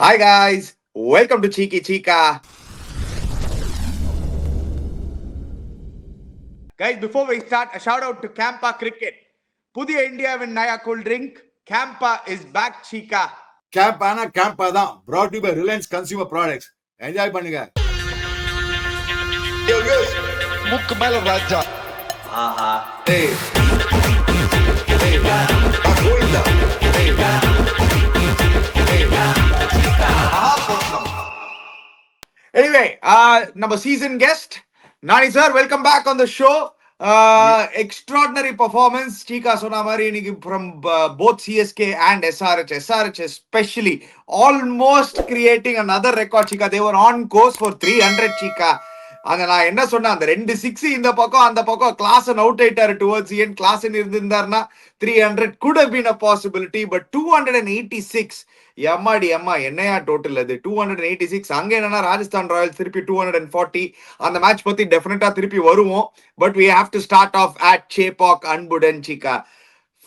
Hi guys, welcome to Cheeky Chica. Guys, before we start, a shout out to Campa Cricket. Pudiya India win Naya cool drink. Campa is back, Chica. கேம்பானா Campa தான் brought to you by Reliance Consumer Products. Enjoy பண்ணுங்க. முக்கு மேல ராஜா. ஆஹா. ஏய் ஏய் Govinda. Anyway, number season guest, Nani sir, welcome back on the show. Extraordinary performance, Chika Sonamari from both CSK and SRH. SRH especially almost creating another record, Chika. They were on course for 300, Chika. அங்க நான் என்ன சொன்னேன், அந்த 2 6 இந்த பக்கம் அந்த பக்கம் Klaasen out ஆயிட்டாரு டுவர்ட்ஸ் என் கிளாசன் இருந்திருந்தாருன்னா 300 could have been a possibility, but 286 எம்மாடி அம்மா என்னையா டோட்டல் அது 286. அங்க என்னன்னா ராஜஸ்தான் ராயல்ஸ் திருப்பி 240. அந்த மேட்ச் பத்தி டெஃபினட்டா திருப்பி வருவோம். But we have to start off at Chepauk Anbudan, Chika.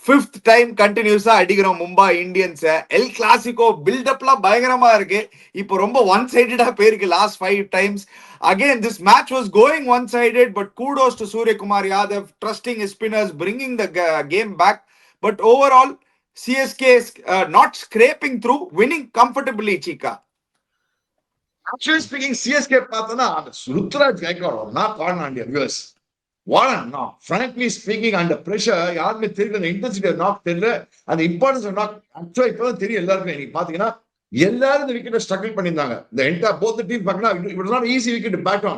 5th time கண்டினியூஸா அடிக்கிறோம் மும்பை இந்தியன்ஸ். எல் கிளாசிகோ பில்டப்லாம் பயங்கரமா இருக்கு. இப்போ ரொம்ப ஒன் சைடடா போயிருக்கு last 5 times. Again, this match was going one-sided, but kudos to Suryakumar Yadav trusting his spinners, bringing the game back. But overall, CSK is not scraping through, winning comfortably, Chika. Actually speaking, CSK பார்த்தனா ருத்ராஜ் கைக்வாட் நான் பாடினாண்டியா views. வாழனா frankly speaking, under pressure யாருமே தெரியல, அந்த intensity of knock தெரியல, அந்த importance of knock ஆக்சுவலா இப்பதான் தெரியும் எல்லாருக்கும். நீங்க பாத்தீங்கன்னா எல்லாரும் இந்த விக்கெட்டை ஸ்ட்ரகிள் பண்ணியிருந்தாங்க. இந்த என்டையர் போத் தி டீம் பாத்தீங்கன்னா it was not easy wicket to bat on.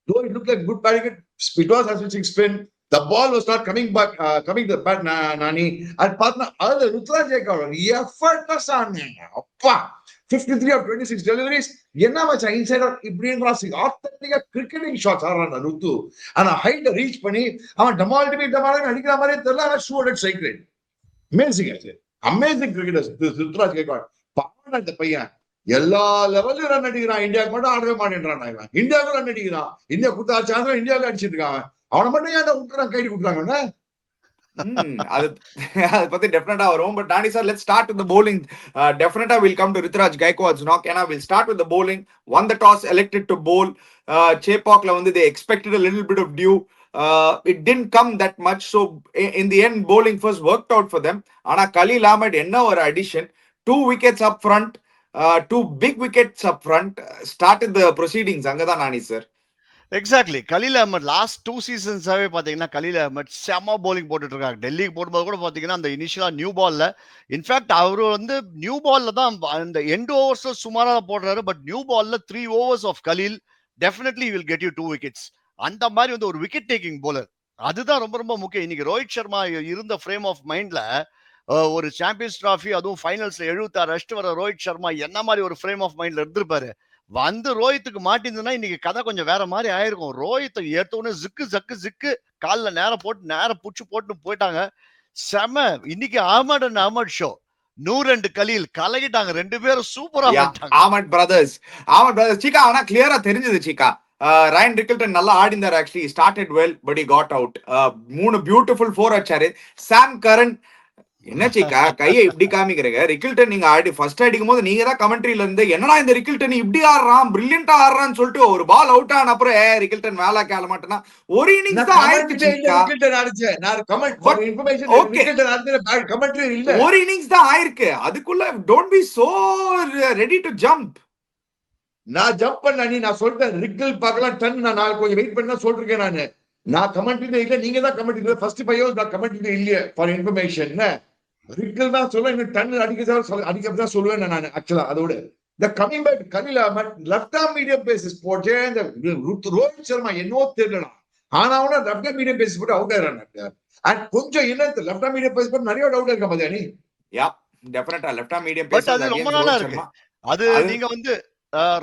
Though it looked like good batting, it was a switching spin. The ball was not coming back, coming to the bat, Nani. And partner, other Rutraj Jaikawad, effortless ஆனாங்க. அப்பா 53 of 26 deliveries. என்ன மச்சான் inside out இப்படின்றா ஆத்தன்டிக்கா cricketing shots ஆடுறான் ருத்து. ஆனா height reach பண்ணி அவன் டமால்டிமேட் அடிக்கிற மாதிரியே தெரியல. ஆனா 200 ஸ்ட்ரைக் ரேட். அமேசிங் ஆச்சு. Amazing cricketers Ruturaj Gaikwad. பாவம் இந்த பையன் எல்லா லெவல்லும் ரன் அடிக்கிறான். இந்தியாவுக்கு மட்டும் ஆடவே மாட்டேன்றான். இவன் இந்தியாவுக்கு ரன் அடிக்கிறான். இந்தியா குத்து ஆச்சாங்க இந்தியாவுக்கு அடிச்சிட்டு இருக்கான். அவனை மட்டும் ஏன் விட்டுறான், கைடு விட்டுறாங்க. அது பத்தி டெஃபினட்டா வரும். But Nani sir, let's start with the bowling. Definitely we'll come to Rutraj Gaikwad's knock. And we'll start with the bowling. Won the toss, elected to bowl. Chepaukla வந்து they expected a little bit of dew. It didn't come that much. So in the end, bowling first worked out for them. ஆனா Khalil Ahmed என்ன ஒரு addition. 2 wickets up front. 2 big wickets up front. Started the proceedings. அங்கதான் Nani sir. Exactly. Khaleel Ahmed last 2 சீசன்ஸாவே பாத்தீங்கன்னா கலீல் அஹமத் செம polling போட்டுட்டு இருக்காங்க. டெல்லிக்கு போடும்போது கூட பாத்தீங்கன்னா அந்த இனிஷியலா நியூ பால்ல, இன்ஃபேக்ட் அவரு வந்து நியூ பால்ல தான் அந்த எண்ட் ஓவர்ஸ்ல சுமாரா போடுறாரு. பட் நியூ பால்ல 3 overs of Khaleel definitely will get you 2 wickets. அந்த மாதிரி வந்து ஒரு விக்கெட் டேக்கிங் போலர். அதுதான் ரொம்ப ரொம்ப முக்கியம். இன்னைக்கு ரோஹித் சர்மா இருந்த ஃப்ரேம் ஆஃப் மைண்ட்ல ஒரு சாம்பியன்ஸ் டிராஃபி, அதுவும் ஃபைனல்ஸ்ல 76 அடிச்சுட்டு வர ரோஹித் சர்மா என்ன மாதிரி ஒரு ஃப்ரேம் ஆஃப் மைண்ட்ல இருந்திருப்பாரு. வந்து ரோஹித்துக்கு மாட்டிருந்ததுன்னா இன்னைக்கு கதை கொஞ்சம் வேற மாதிரி ஆயிருக்கும். ரோஹித்தை ஏத்தோன்னு ஜிக்கு காலில் நேரம் போட்டு நேரம் புடிச்சு போட்டு போயிட்டாங்க. செம. இன்னைக்கு அஹமட் ஷோ 102 கலீல் கலகிட்டாங்க. 2 பேரும் சூப்பரா ஆமட் பிரதர்ஸ் சீக்கா. ஆனா கிளியரா தெரிஞ்சது சீக்கா. ரயன் ரிக்கில்டன் நல்லா ஆடிந்தார். Actually started well but he got out. 3 beautiful 4 அடிச்சாரு. சாம் கரன் என்ன சீக்கா கையை இப்படி காமிக்கிறீங்க? ரிக்கில்டன் நீங்க ஆடி ஃபர்ஸ்ட் அடிக்கும் போது நீங்க தான் கமெண்ட்ரியில இருந்து என்னடா இந்த ரிக்கில்டன் இப்படி ஆடுறான், பிரில்லியண்டா ஆடுறான்னு சொல்லிட்டு ஒரு பால் அவுட் ஆன அப்புறம் ரிக்கில்டன் வேலை கேள மாட்டேன்னா ஒரு இன்னிங்ஸ் தான் ஆயிருக்கு. ஒரு இன்னிங்ஸ் தான் ஆயிருக்கு. அதுக்குள்ள don't be so ready to jump. நான் ஜம்ப் பண்ண நான் சொல்றேன் ரிக்கில் பார்க்கலாம் டன். நான் நாளைக்கு கொஞ்சம் வெயிட் பண்ணா சொல்றேன். நான் கமெண்ட்ரி இல்ல, நீங்க தான் கமெண்ட்ரி. ஃபர்ஸ்ட் 5 hours நான் கமெண்ட்ரி இல்லையே ஃபார் இன்ஃபர்மேஷன். ரிக்கில் தான் சொல்ல, இன்னும் டன் அடிக்கதான் சொல்லுவேன் நான் ஆக்சுவலா. அதோட இந்த coming back Khaleel Ahmed left arm medium pacers போட்டு இந்த ரோஹித் சர்மா என்னவோ தெரியலாம். ஆனா லெஃப்ட் ஆர்ம் மீடியம் பேசிஸ் போட்டு அவுட் ஆயிடுறாங்க. அண்ட் கொஞ்சம் என்ன லெஃப்ட் ஆர்ம் மீடியம் பேசிஸ் போட்டு நிறைய அவுட் இருக்கா மதியானி. யா டெஃபினட்டா லெஃப்ட் ஆர்ம் மீடியம் பேசிஸ் அது ரொம்ப நாளா இருக்கு. அது நீங்க வந்து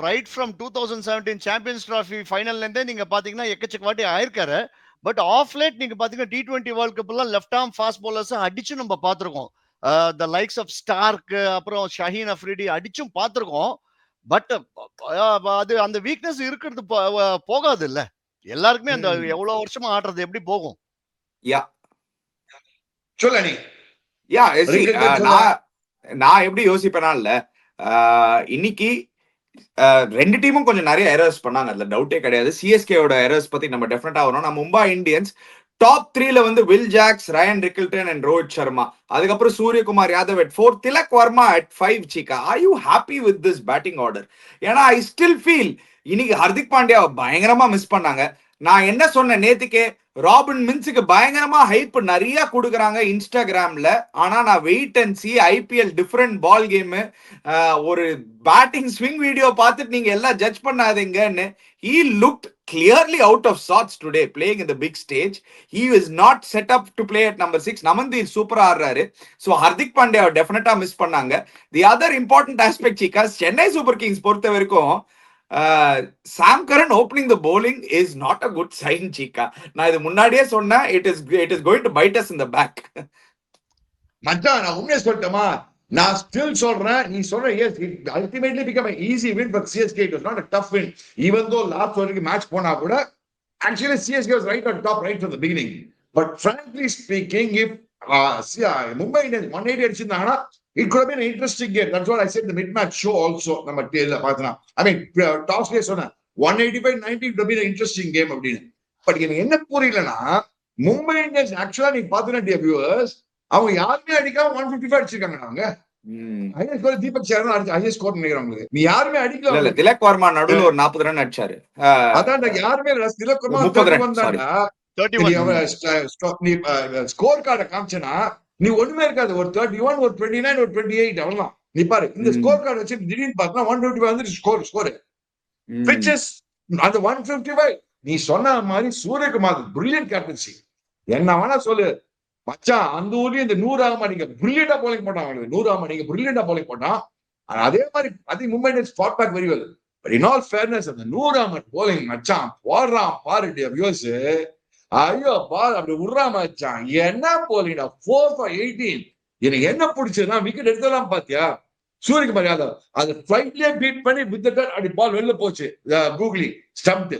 ரைட் ஃப்ரம் 2017 சாம்பியன்ஸ் டிராஃபி ஃபைனல்ல இருந்தே நீங்க பாத்தீங்கன்னா எக்கச்சக்க வாட்டி ஆயிருக்காரு. பட் ஆஃப் லேட் நீங்க பாத்தீங்கன்னா T20 வேர்ல்ட் கப்ல லெஃப்ட் ஆர்ம் ஃபாஸ்ட் பவுலர்ஸ் அடிச்சு நம்ம பாத்திருக்கோம். த லைக்ஸ் ஆஃப் ஸ்டார்க், அப்புறம் ஷஹீன் அஃப்ரிடி அடிச்சும் பாத்திருக்கோம். பட் அது அந்த வீக்னஸ் இருக்கிறது போகாது இல்ல எல்லாருக்குமே. அந்த எவ்வளவு வருஷமா ஆடுறது எப்படி போகும்? யா சொல்ல நீ. யா நான் எப்படி யோசிப்பேனா இல்ல, இன்னைக்கு ரெண்டு டீமும் கொஞ்சம் நிறைய எரர்ஸ் பண்ணாங்க, அதுல டவுட்டே கிடையாது. சிஎஸ்கேவோட எரர்ஸ் பத்தி நம்ம டெஃபினட்டா வரும். நான் மும்பை இந்தியன்ஸ் டாப் 3ல வந்து Will Jacks, Ryan Rickelton and Rohit Sharma, அதுக்கப்புறம் Suryakumar Yadav at 4, Tilak Varma at 5. Chika, are you happy with this batting order? ஏன்னா ஐ ஸ்டில் ஃபீல் இன்னைக்கு ஹர்திக் பாண்டியா பயங்கரமா மிஸ் பண்ணாங்க. நான் என்ன சொன்னேன் நேத்துக்கே, ராபின் மின்ஸுக்கு பயங்கரமா ஹைப் நிறைய கொடுக்குறாங்க இன்ஸ்டாகிராம்ல. ஆனா நான் wait and see, IPL different ball game, ஒரு பேட்டிங் ஸ்விங் வீடியோ பார்த்துட்டு நீங்க எல்லாம் ஜட்ஜ் பண்ணாதீங்கன்னு. He looked clearly out of sorts today playing in the big stage. He is not set up to play at number 6. Namandeep super ஆடுறாரு. So Hardik Pandya டெஃபினட்டா miss பண்ணாங்க. The other important aspect, Chika, Chennai super kings பொறுத்த வரைக்கும் Sam Curran opening the bowling is not a good sign, Chika. நான் இது முன்னாடியே சொன்னேன், it is going to bite us in the back. மச்சான் நான் உண்மையை சொல்லட்டுமா, நான் ஸ்டில் சொல்றேன், நீ சொல்ற yes, it ultimately became an easy win for CSK. It was not a tough win, even though last வரைக்கும் மேட்ச் போனா கூட actually CSK was right on top right from the beginning. But frankly speaking, if Mumbai Indians 180 அடிச்சிருந்தாங்கன்னா it could have been an interesting game. That's what I said in the mid-match show also. நம்ம பார்த்தனா, I mean டாஸ்லயே சொன்னேன் 185-90 would have been an interesting game அப்படின்னு. But எனக்கு என்ன புரியலன்னா, Mumbai Indians ஆக்சுவலா நீங்க பாத்தீங்கன்னா டியர் வியூவர்ஸ், அவங்க யாருமே அடிக்காம 155 அடிச்சிருக்காங்க. அவங்க ஹையஸ்ட் ஸ்கோர் தீபக் சேரன் அடிச்சு ஹையஸ்ட் ஸ்கோர் நினைக்கிறேன். உங்களுக்கு நீ யாருமே அடிக்கல. இல்ல, திலக் வர்மா நடுவுல ஒரு 40 ரன் அடிச்சாரு. அதான் யாருமே திலக் வர்மா 30 ரன் ஸ்கோர் கார்டை காமிச்சனா நீ ஒண்ணுமே இருக்காது. ஒரு 31, ஒரு 29, ஒரு 28 அவ்வளவுதான். நீ பாரு இந்த ஸ்கோர் கார்டு வச்சு திடீர்னு பார்த்தா 155 வந்து ஸ்கோர் which is அந்த 155. நீ சொன்ன மாதிரி சூரியகுமார் பிரில்லியன்ட் கேப்டன்சி. என்ன வேணா சொல்லு மச்சான், அந்த ஊர்லயும் இந்த 100 அடிங்க பிரில்லியண்டா போலிங் போட்டான். 100 அடிங்க பிரில்லியண்டா போலிங் போட்டான். அதே மாதிரி I think Mumbai Indians fought back very well. But in all fairness, அந்த 100 போலிங் மச்சான் போடுறான் பாரு வியூஸ். ஐயோ பாரு அப்படி விடுறான் மச்சான், என்ன போலிங்கடா 4 for 18. எனக்கு என்ன பிடிச்சதுன்னா விக்கெட் எடுத்தலாம் பாத்தியா சூரியகுமார் யாதவ் அந்த ஃபிளைட்லயே பீட் பண்ணி வித்துட்டு அப்படி பால் வெளில போச்சு, googly stumped.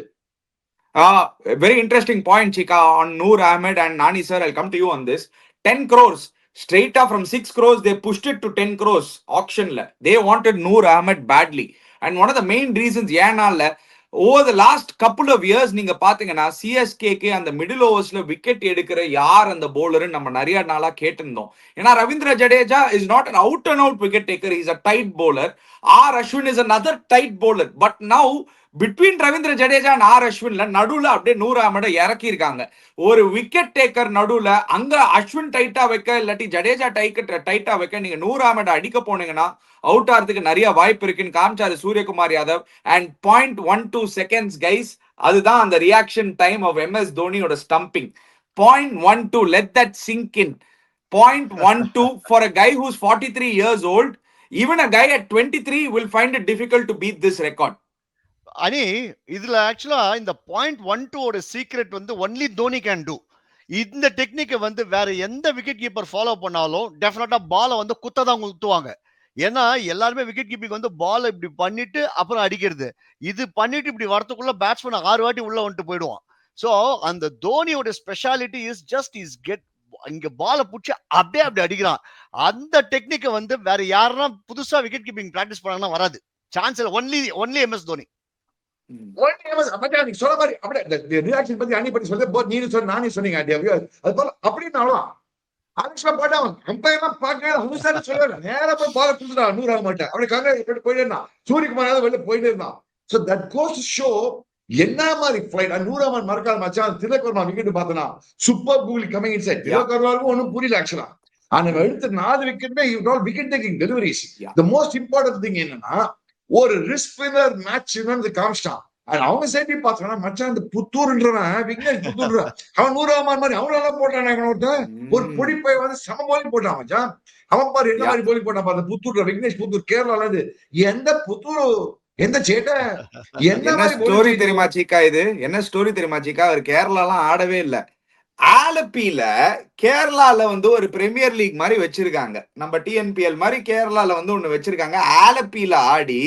Very interesting point, Chika, on Noor Ahmed and Nani sir. I'll come to you on this. 10 crores straight up from 6 crores, they pushed it to 10 crores auction la. They wanted Noor Ahmed badly, and one of the main reasons ஏனால over the last couple of years நீங்க பாத்தீங்கன்னா சிஎஸ்கேக்கு அந்த middle ஓவர்ஸ்ல wicket எடுக்கிற யார் அந்த bowler நம்ம நிறைய நாளா கேட்டிருந்தோம். ஏன்னா Ravindra Jadeja is not an out and out wicket taker, he is a tight bowler. R Ashwin is another tight bowler, but now between Ravindra Jadeja and R Ashwinல நடுவுல அப்படியே 100 அமட இறக்கி இருக்காங்க. ஒரு விக்கெட் டேக்கர் நடுவுல அங்க அஸ்வின் டைட்டா வைக்க இல்லாட்டி ஜடேஜா டைட்டா வைக்க நீங்க 100 அமட அடிக்க போனீங்கன்னா அவுட் ஆகிறதுக்கு நிறைய வாய்ப்பு இருக்குன்னு காமிச்சாரு Suryakumar Yadav. And 0.12 seconds guys, அதுதான் அந்த ரியாக்ஷன் டைம் ஆஃப் MS தோனியோட stumping. 0.12, let that sink in. 0.12 for a guy who's 43 years old. Even a guy at 23 will find it difficult to beat this record. அனி இதுல ஆக்சுவலா இந்த 0.12 ஓட சீக்ரெட் வந்து only Dhoni can do. இந்த டெக்னிக்கை வந்து வேற எந்த விக்கெட் கீப்பர் ஃபாலோ பண்ணாலும் டெஃபினட்டா பாலை வந்து குத்ததான் குத்துவாங்க. ஏன்னா எல்லாருமே விக்கெட் கீப்பிங் வந்து பால் இப்படி பண்ணிட்டு அப்புறம் அடிக்கிறது, இது பண்ணிட்டு இப்படி வரதுக்குள்ள பேட்ஸ்மேன் 6 வாட்டி உள்ள வந்துட்டு போயிடுவான். சோ அந்த தோனியோட speciality is just is get இங்க பாலை பிடிச்சி அப்படியே அப்படி அடிக்கிறான். அந்த டெக்னிக்கை வந்து வேற யாருன்னா புதுசா விக்கெட் கீப்பிங் பிராக்டிஸ் பண்ணாங்கன்னா வராது, சான்ஸ் இல்லை. Only MS Dhoni. நீ சொல்ற மாதிரி அப்படியே ரியாக்ஷன் பத்தி அணி பத்தி சொல்ல நீ சொன்ன நானே சொன்னீங்க அது போல அப்படின்னாலும் ஆக்சுவலா போட்டா அம்பையெல்லாம் பார்க்கவே அனுசாரம் சொல்லுவாங்க. நேரம் போய் பால கொடுத்துட்டா 100 ஆக மாட்டேன் அப்படி கங்க போயிட்டே இருந்தான். சூரியகுமார் வெளில போயிட்டே இருந்தான். So that goes to show என்ன மாதிரி ஃபிளைட் 100 மறக்காத மச்சான். திலக் வர்மா விக்கெட் பார்த்தனா super googly coming inside. Tilak வர்மாவுக்கு ஒன்றும் புரியல ஆக்சுவலா. ஆனா எடுத்து 4 விக்கெட்டுமே wicket taking deliveries. The most important thing என்னன்னா ஒரு ரிஸ்க் வின்னர் மேட்ச் காமிச்சிட்டான். அவங்க சைடு பார்த்தோம்னா மச்சான் இந்த புத்தூர்ன்றவன் விக்னேஷ் புத்தூர் அவன் 100 மாதிரி அவனால போட்டான். ஒருத்தன் ஒரு பொடிப்பை வந்து சம போலிங் போட்டான் மச்சான். அவன் பாரு என்ன மாதிரி போலிங் போட்டான் பாரு. புத்தூர்ல விக்னேஷ் புத்தூர் கேரளால இருந்து எந்த புத்தூர் எந்த சேட்டை என்ன ஸ்டோரி தெரியுமா சீக்கா? இது என்ன ஸ்டோரி தெரியுமா சீக்கா? அவர் கேரளாலாம் ஆடவே இல்லை, ஆலப்பியில கேரளால வந்து ஒரு பிரீமியர் லீக் மாதிரி வச்சிருக்காங்க. நம்ம டிஎன்பிஎல் மாதிரி கேரளால வந்து ஒண்ணு வச்சிருக்காங்க. ஆலப்பியில ஆடி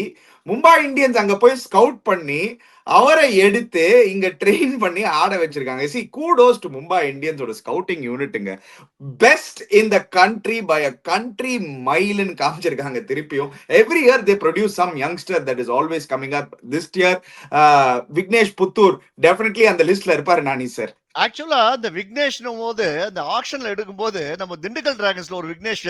மும்பை இந்தியன்ஸ் அங்க போய் ஸ்கவுட் பண்ணி அவரை எடுத்து இங்க ட்ரெயின் பண்ணி ஆட வச்சிருக்காங்க. சி கூடோஸ் டு மும்பை இந்தியன்ஸோட ஸ்கவுட்டிங் யூனிட்டுங்க. Best in the country by a country மைல்னு காமிச்சிருக்காங்க. திருப்பியும் every year they produce some youngster that is always coming up. This year Vignesh Puthur definitely அந்த லிஸ்ட்ல இருப்பாரு நானி சார். ஆக்சுவலா இந்த விக்னேஷ்னும் போது அந்த ஆக்ஷன்ல எடுக்கும் போது நம்ம திண்டுக்கல் டிராகன்ஸ்ல ஒரு விக்னேஷ்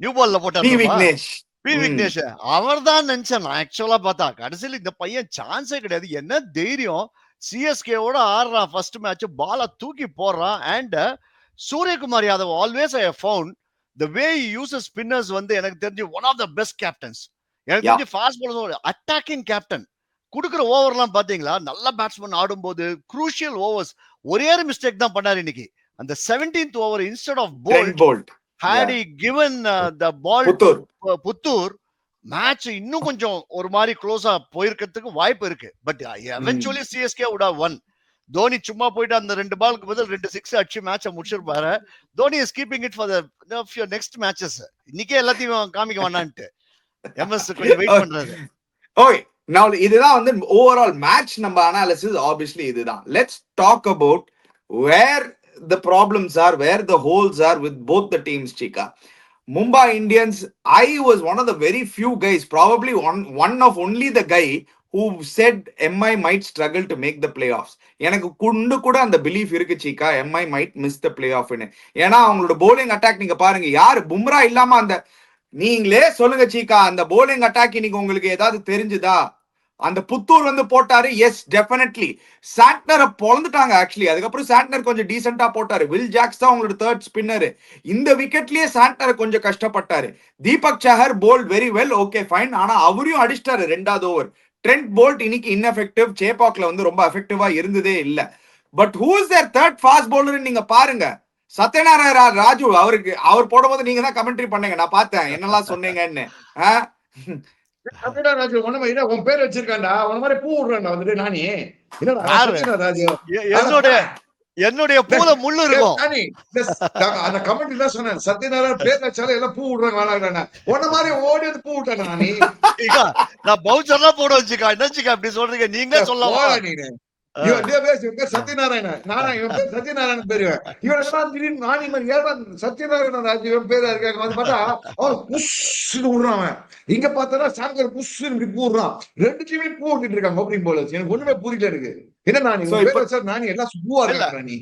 நியூ பால்ல பி போட்டாரு விக்னேஷ். விக்னேஷ் அவர் தான் நினைச்சேன் நான் ஆக்சுவலா பார்த்தா கடைசியில் இந்த பையன் சான்ஸே கிடையாது. என்ன தைரியம் சிஎஸ்கேவோட ஆடுறான் ஃபர்ஸ்ட் மேட்ச் பால தூக்கி போடுறான். And Suryakumar Yadav always I found the way uses spinners வந்து எனக்கு தெரிஞ்சு one of the best captains. எனக்கு தெரிஞ்சு ஃபாஸ்ட் பாலர் அட்டாக்கிங் கேப்டன். குடுக்குற ஓவர்லாம் பாத்தீங்களா நல்ல பேட்ஸ்மேன் ஆடும்போது குரூஷியல் ஓவர்ஸ் ஒரே ஒரு மிஸ்டேக் தான் பண்ணாரு இன்னைக்கு. அந்த 17th over instead of Boult had he given the ball புத்தூர் மேட்ச் இன்னும் கொஞ்சம் ஒரு மாதிரி க்ளோஸா போயிருக்கிறதுக்கு வாய்ப்பு இருக்கு. But eventually CSK would have won. Dhoni சும்மா போயிட்டு அந்த 2 பாலுக்கு பதில் 2 6 அடிச்சு மேட்சை முடிச்சிருப்பாரு. Dhoni is keeping it for the next matches. இன்னைக்கே எல்லாத்தையும் காமிக்க வேணான்ட்டு எம்எஸ் கொஞ்சம் வெயிட் பண்றாரு. ஓகே, now இதுதான் வந்து ஓவரால் மேட்ச் நம்ம அனாலிசிஸ். ஆப்வியஸ்லி இதுதான். Let's talk about where the problems are, where the holes are with both the teams, Chika. Mumbai Indians, I was one of the very few guys, probably one of only the guy who said MI might struggle to make the playoffs. எனக்கு குண்டு கூட அந்த belief இருக்கு சீக்கா, MI might miss the playoff ன்னு. ஏன்னா அவங்களோட bowling attack நீங்க பாருங்க, யாரு பும்ரா இல்லாம அந்த நீங்களே சொல்லுங்க சீக்கா, அந்த bowling attack இன்னைக்கு உங்களுக்கு ஏதாவது தெரிஞ்சுதா? அந்த புத்தூர் வந்து போட்டாரு, எஸ் டெஃபினெட்லி. சாட்னரை பொழந்துட்டாங்க ஆக்சுவலி. அதுக்கப்புறம் சாட்னர் கொஞ்சம் டீசென்டா போட்டாரு. வில் ஜாக்ஸ் தான் உங்களோட தேர்ட் ஸ்பின்னர். இந்த விக்கெட்லயே சாட்னர் கொஞ்சம் கஷ்டப்பட்டாரு. Deepak Chahar bowled very well, okay fine. ஆனா அவரையும் அடிச்சிட்டாரு 2வது ஓவர். ட்ரெண்ட் போல்ட் இன்னைக்கு இன்எஃபெக்டிவ். சேபாக்ல வந்து ரொம்ப எஃபெக்டிவா இருந்ததே இல்ல. But who is there third fast bowler நீங்க பாருங்க. சத்யநாராயண ராஜு. அவர் போடும்போது நீங்க தான் கமெண்ட்ரி பண்ணீங்க, நான் பார்த்தேன் என்னெல்லாம் சொன்னீங்கன்னு. உன் பேர் வச்சிருக்காண்டா, உன மாதிரி பூ விடுறாண்டா வந்துட்டு நானி. என்னுடைய பூல முள்ளு இருக்கும். அந்த கமெண்ட் தான் சொன்னேன், சத்யநாராயண பேர் வச்சாலும் எல்லாம் பூ விடுறாங்க. உன்ன மாதிரி ஓடி பூ விட்டேன் நானி. நான் பவுச்சர்லாம் போட வச்சுக்கா, என்னச்சுக்கா அப்படி சொல்றீங்க? நீங்க சொல்லலாம் நீங்க சத்யநாராயணன் நானா இவன் பேர் சத்யநாராயணன் பேரு. இவன் திடீர்னு நானி சத்யநாராயண ராஜு இவன் பேரா இருக்காங்க வந்து பார்த்தா அவன் புஷ்னு விடுறான். இங்க பார்த்தா சாங்கர் புஷ்னு பூடுறான். 2 டீமே பூ விட்டுட்டு இருக்காங்க ஓப்பனிங் பவுலர்ஸ். எனக்கு ஒண்ணுமே புரியல இருக்கு. என்ன நானி எல்லாம் பூவா இருக்காங்க நீ.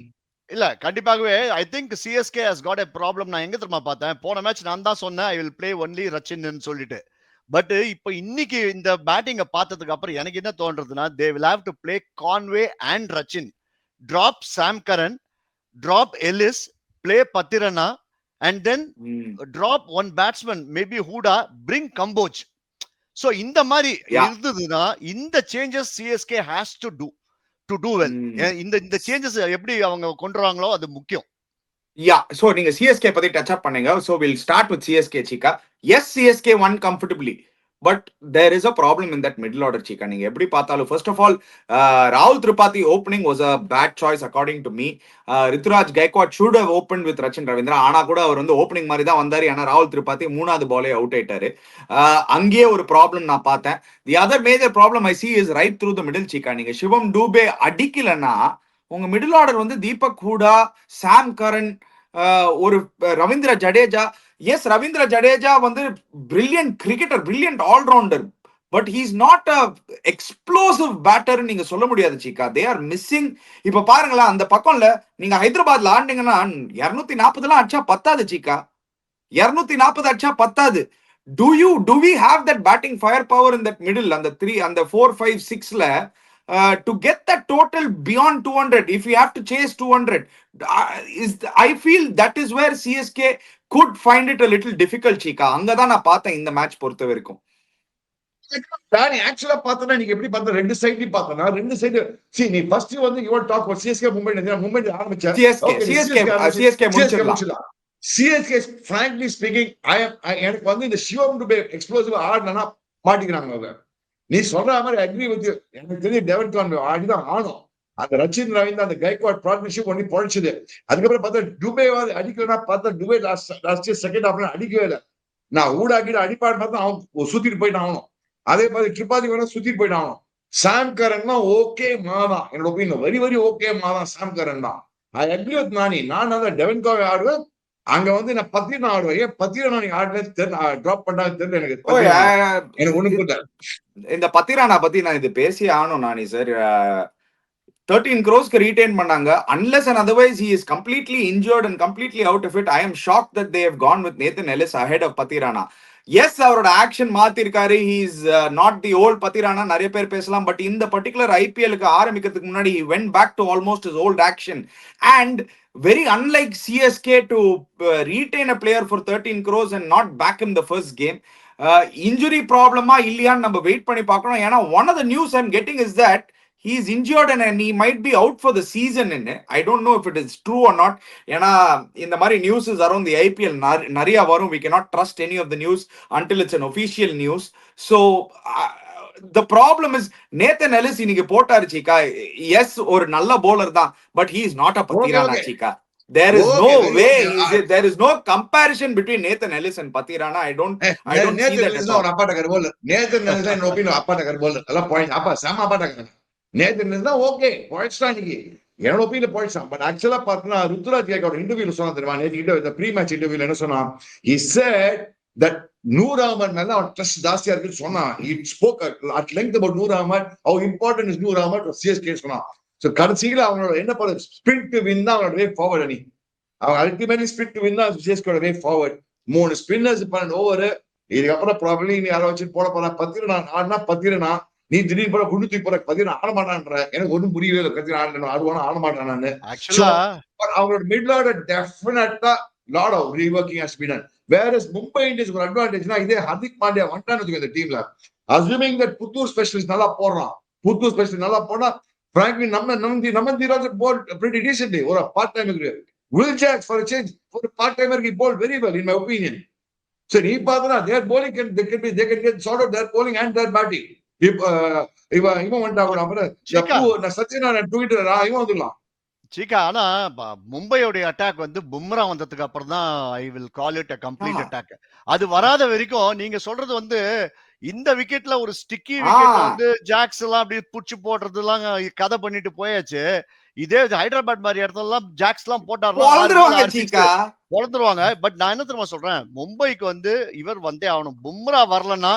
இல்ல கண்டிப்பாகவே I think CSK has got a problem. நான் எங்க தெரியுமா பார்த்தேன், போன மேட்ச் நான் தான் சொன்னேன் I will play only Rachin சொல்லிட்டு. பட் இப்ப இன்னைக்கு இந்த பேட்டிங்க பார்த்ததுக்கு அப்புறம் எனக்கு என்ன தோன்றதுன்னா, they will have to play Conway and Rachin, drop Sam Curran, drop Ellis, play Pathirana, and then drop one batsman maybe Hooda, bring Kamboj. So இந்த மாதிரி இருந்ததுன்னா இந்த changes CSK has to do well. இந்த சேஞ்சஸ் எப்படி அவங்க கொண்டு வராங்களோ அது முக்கியம். Yeah, so நீங்க CSK பத்தி டச் அப் பண்ணீங்க. So we'll start with CSK, Chika. Yes, CSK won comfortably, but there is a problem in that middle order, Chika. நீங்க எப்படி பார்த்தாலும் first of all, Rahul Tripathi opening was a bad choice according to me. Rituraj Gaikwad should have opened with Rachin Ravindra. ஆனா கூட அவர் வந்து opening மாதிரி தான் வந்தாரு. ஆனா ராகுல் திரிபாதி 3வது பாலே அவுட் ஆயிட்டாரு. அங்கேயே ஒரு ப்ராப்ளம் நான் பார்த்தேன். The other major problem I see is right through the middle, Chika. நீங்க சிவம் டூபே அடிக்கலன்னா உங்க மிடில் ஆர்டர் வந்து தீபக் ஹூடா, சாம் கரன், ஒரு ரவீந்திர ஜடேஜா. எஸ், ரவீந்திர ஜடேஜா வந்து brilliant cricketer, brilliant allrounder. But he is not a explosive batter நீங்க சொல்ல முடியாது சீக்கா. They are missing. இப்ப பாருங்களா, அந்த பக்கம்ல நீங்க ஹைதராபாத்ல ஆடினீங்கன்னா 240 அடிச்சா பத்தாது சீக்கா. 240 அடிச்சா பத்தாது. Do we have that batting firepower in that middle, and the 3 and the 4 5 6ல to get that total beyond 200? If you have to chase 200, I feel that is where CSK could find it a little difficult, Chika. அங்கதான் நான் பார்த்தேன் இந்த match பொறுத்த வரைக்கும். நீ ஆக்சுவலா பார்த்தனா நீங்க எப்படி பார்த்த, 2 சைட்லயும் பார்த்தனா 2 சைடு. நீ ஃபர்ஸ்ட் வந்து you want talk CSK Mumbai ஆரம்பிச்சா CSK முடிச்சிடலாம். CSK frankly speaking, எனக்கு வந்து இந்த சிவம் டுபே எக்ஸ்ப்ளோசிவ் ஆடுனா மாட்டிக்கிறாங்க அவங்க. நீ சொல்ற மாதிரி அக்ரி வித் யூ. எனக்கு தெரிஞ்ச டெவன் கான்வே ஆடிதான் ஆடும். அந்த ரச்சின் ரவீந்திர அந்த கைக்வாட் பார்ட்னர்ஷிப் ஒண்ணி பொழைச்சது. அதுக்கப்புறம் பார்த்தா டுபேவாது அடிக்கலன்னா பார்த்தா டுபே லாஸ்ட் செகண்ட் ஹாஃப்ல அடிக்கவே இல்லை. நான் ஊடாக்கிட்டு அடிப்பாடு பார்த்தா அவன் சுத்திட்டு போயிட்டு ஆகணும். அதே மாதிரி திரிபாதி வேணா சுத்திட்டு போயிட்டு ஆகணும். சாம் கரன் தான் ஓகே மாதான் என்னோட ஒப்பீனியன், வெரி வெரி ஓகே மாதான் சாம் கரன் தான். ஐ அக்ரி வித் நானி. நான் தான் டெவன் காவே ஆடுவேன். அங்க வந்து நான் பத்திரனா ஆடுவேன். ஏன் பத்திரனா நீங்க ஆடுறது தெரியல, டிராப் பண்ணாது தெரியல எனக்கு. எனக்கு ஒண்ணு புரியல. இந்த பத்திரானா பத்தி நான் இது பேசி ஆகணும் நானி சார். 13 crores retain பண்ணாங்க. Unless and otherwise he is completely injured and completely out of it, I am shocked that they have gone with Nathan Ellis ahead of Pathirana. Yes, அவரோட action மாத்திருக்காரு. He is not the old Pathirana. நிறைய பேர் பேசலாம். But இந்த particular ஐபிஎலுக்கு ஆரம்பிக்கிறதுக்கு முன்னாடி he went back to almost his old action. And very unlike CSK to retain a player for 13 crores and not back him the first game. Injury problema இல்லையான்னு நம்ம wait பண்ணி பார்க்கணும். ஏன்னா one of the news I'm getting is that he is injured and he might be out for the season. I don't know if it is true or not. ஏன்னா இந்த மாதிரி news around the IPL நிறைய வரும். We cannot trust any of the news until it's an official news. So the problem is Nathan Ellis இன்னைக்கு போட்டாரு சீக்கா. Yes, ஒரு நல்ல bowler தான், but he is not a Pathirana சீக்கா. There is no way. There is no comparison between Nathan Ellis and Pathirana. I don't see that at all. அப்பாட்டகர் bowler. Nathan Ellis என்னோட opinion அப்பாட்டகர் bowler. எல்லாம் point அப்பா சாம் அப்பாட்டகர். நேத்து தான் okay போயிடுச்சா இன்னைக்கு என்னோட opinion போயிடுச்சான். But ஆக்சுவலா பார்த்தா ருத்ராஜ் கேக்கோட இன்டர்வியூல சொன்னா தெரியுமா, நேற்று ப்ரீ மேட்ச் இன்டர்வியூல என்ன சொன்னா, he said that Noor Ahmad மேல அவன் ட்ரஸ்ட் ஜாஸ்தியா இருக்குன்னு சொன்னான். he spoke at length about Noor Ahmad, how important is Noor Ahmad CSK சொன்னான். சோ கடைசியில அவனோட என்ன பண்ண ஸ்பிரிட் டு வின் தான் அவனோட வே ஃபார்வர்ட். அணி அவன் அல்டிமேட்லி ஸ்பிரிட் டு வின் தான் CSK வே ஃபார்வர்ட். 3 spinners 12 over. இதுக்கப்புறம் ப்ராபபிலி நீ யாரை வச்சு போட போறா. பத்திரனா நீ திடீர்னு போற குண்டு தூக்கி போற பத்திரனா ஆட மாட்டான்ற. எனக்கு ஒன்றும் புரியவே இல்லை. பத்திரனா ஆடுவானா ஆட மாட்டானான்னு. அவங்களோட மிடில் ஆர்டர் டெஃபினட்டா lot of reworking has been done. Whereas Mumbai Indians ஒரு அட்வான்டேஜ்னா இதே ஹர்திக் பாண்டியா வந்துட்டான்னு இந்த டீம்ல. அஸ்யூமிங் தட் புத்தூர் ஸ்பெஷலிஸ்ட் நல்லா போடுறான். புத்தூர் ஸ்பெஷலிஸ்ட் நல்லா போனா பிராங்க்லின் நமந்தி ராஜ் போல் pretty decently. ஒரு பார்ட் டைமருக்கு வில் ஜாக்ஸ் ஃபார் சேஞ்ச் ஒரு பார்ட் டைமருக்கு bowl very well in my opinion. So நீ பார்த்தா தேர் bowling can get sort of their bowling and their batting. இவன் வந்துட்டா கூட அப்புறம் சத்யநாராயண் ட்விட்டர் இவன் வந்துடலாம் சீக்கா. ஆனா மும்பையோடைய அட்டாக் வந்து பும்ரா வந்ததுக்கு அப்புறம் தான் I will call it a complete attack. அது வராத வரைக்கும் நீங்க சொல்றது வந்து இந்த விக்கெட்ல ஒரு ஸ்டிக்கி விக்கெட் வந்து ஜாக்ஸ் எல்லாம் அப்படி புடிச்சு போடுறது எல்லாம் கதை பண்ணிட்டு போயாச்சு. இதே ஹைதராபாத் மாதிரி இடத்துல எல்லாம் ஜாக்ஸ் எல்லாம் போட்டாருவாங்க. பட் நான் என்ன தெரியுமா சொல்றேன், மும்பைக்கு வந்து இவர் வந்தே ஆகணும். பும்ரா வரலன்னா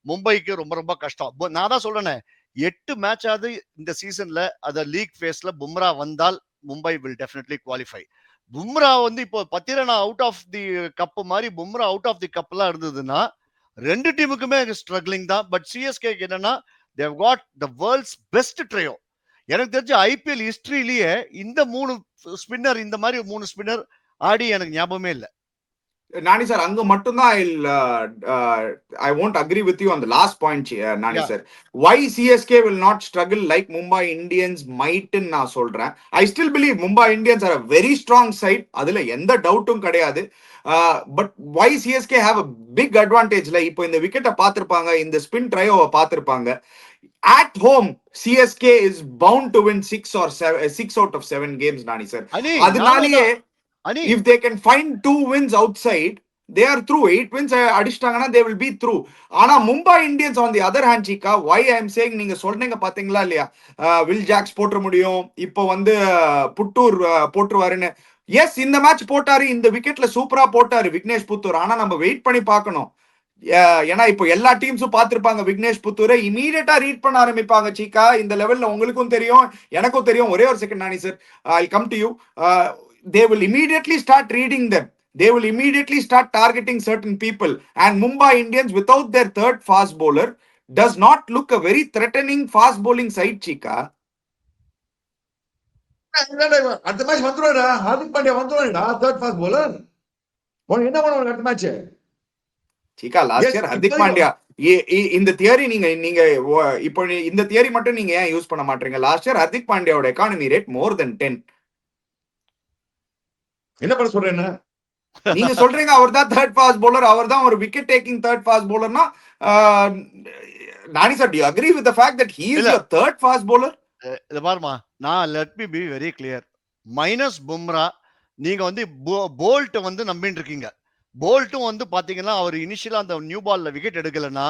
மும்பைக்கு ரொம்ப ரொம்ப கஷ்டம். நான் தான் சொல்றேனே 8 மேட்ச் ஆகுது இந்த சீசன்ல. அத லீக் ஃபேஸ்ல பும்ரா வந்தால் Mumbai will definitely qualify. Bumrah வந்து இப்போ Pathirana out of the cup மாதிரி Bumrah out of the cup எல்லாம் இருந்ததுன்னா ரெண்டு டீமுக்குமே ஸ்ட்ரகிளிங் தான். பட் சிஎஸ்கே என்னன்னா they've got the world's best trio. எனக்கு தெரிஞ்ச ஐபிஎல் ஹிஸ்டரியிலேயே இந்த 3 ஸ்பின்னர் இந்த மாதிரி 3 ஸ்பின்னர் ஆடி எனக்கு ஞாபகமே இல்லை. Nani sir, அங்க மட்டும் தான் I won't agree with you on the last point, Nani sir. Why CSK will not struggle like Mumbai Indians might நான் சொல்றேன். I still believe Mumbai Indians are a very strong side. அதுல எந்த டவுட்டும் கிடையாது. But why CSK have a big advantage? இப்போ இந்த விக்கெட்டை பார்த்திருப்பாங்க, இந்த spin ட்ரையோவை பார்த்திருப்பாங்க. At home, CSK is bound to win 6 out of 7 games, Nani sir. அதனாலேயே if they can find 2 wins outside, they are through. 8 wins அடிச்சிட்டாங்கன்னா they will be through. ஆனா Mumbai Indians on the other hand சீக்கா, why I am saying, நீங்க சொல்றீங்க பாத்தீங்களா இல்லையா, will Jacks போட்டுற முடியும், இப்போ வந்து புட்டூர் போட்டுருவாருன்னு. எஸ், இந்த மேட்ச் போட்டாரு, இந்த விக்கெட்ல சூப்பரா போட்டாரு விக்னேஷ் புத்தூர். ஆனா நம்ம வெயிட் பண்ணி பார்க்கணும். ஏன்னா இப்போ எல்லா டீம்ஸும் பார்த்திருப்பாங்க விக்னேஷ் புத்தூரை, இமீடியட்டா ரீட் பண்ண ஆரம்பிப்பாங்க சீக்கா. இந்த லெவல்ல உங்களுக்கும் தெரியும் எனக்கும் தெரியும். ஒரே ஒரு second Nani sir, I'll come to you. They will immediately start reading them. They will immediately start targeting certain people. And Mumbai Indians, without their third fast bowler, does not look a very threatening fast bowling side, Chika. அடுத்த match வந்துருவாடா, ஹார்திக் பாண்டியா வந்துருவாடா third fast bowler. என்ன பண்ணுவாங்க அடுத்த match Chika? Last year Hardik Pandya, இந்த theory நீங்க இப்போ இந்த தியரி மட்டும் நீங்க ஏன் யூஸ் பண்ண மாட்டீங்க? லாஸ்ட் இயர் ஹார்திக் பாண்டியாவோட எக்கானமி ரேட் more than 10. என்ன பண்ண சொல்றேன்? நீங்க சொல்றீங்க அவர் தான் third fast bowler, அவர் தான் ஒரு wicket taking third fast bowlerனா, Nani sir, do you agree with the fact that he is your third fast bowler? இத பாருமா, let me be very clear. Minus Bumrah நீங்க வந்து போல்ட் வந்து நம்பிட்டு இருக்கீங்க. போல்ட்டும் வந்து பாத்தீங்கன்னா அவர் இனிஷியலா அந்த நியூ பால்ல விக்கெட் எடுக்கலன்னா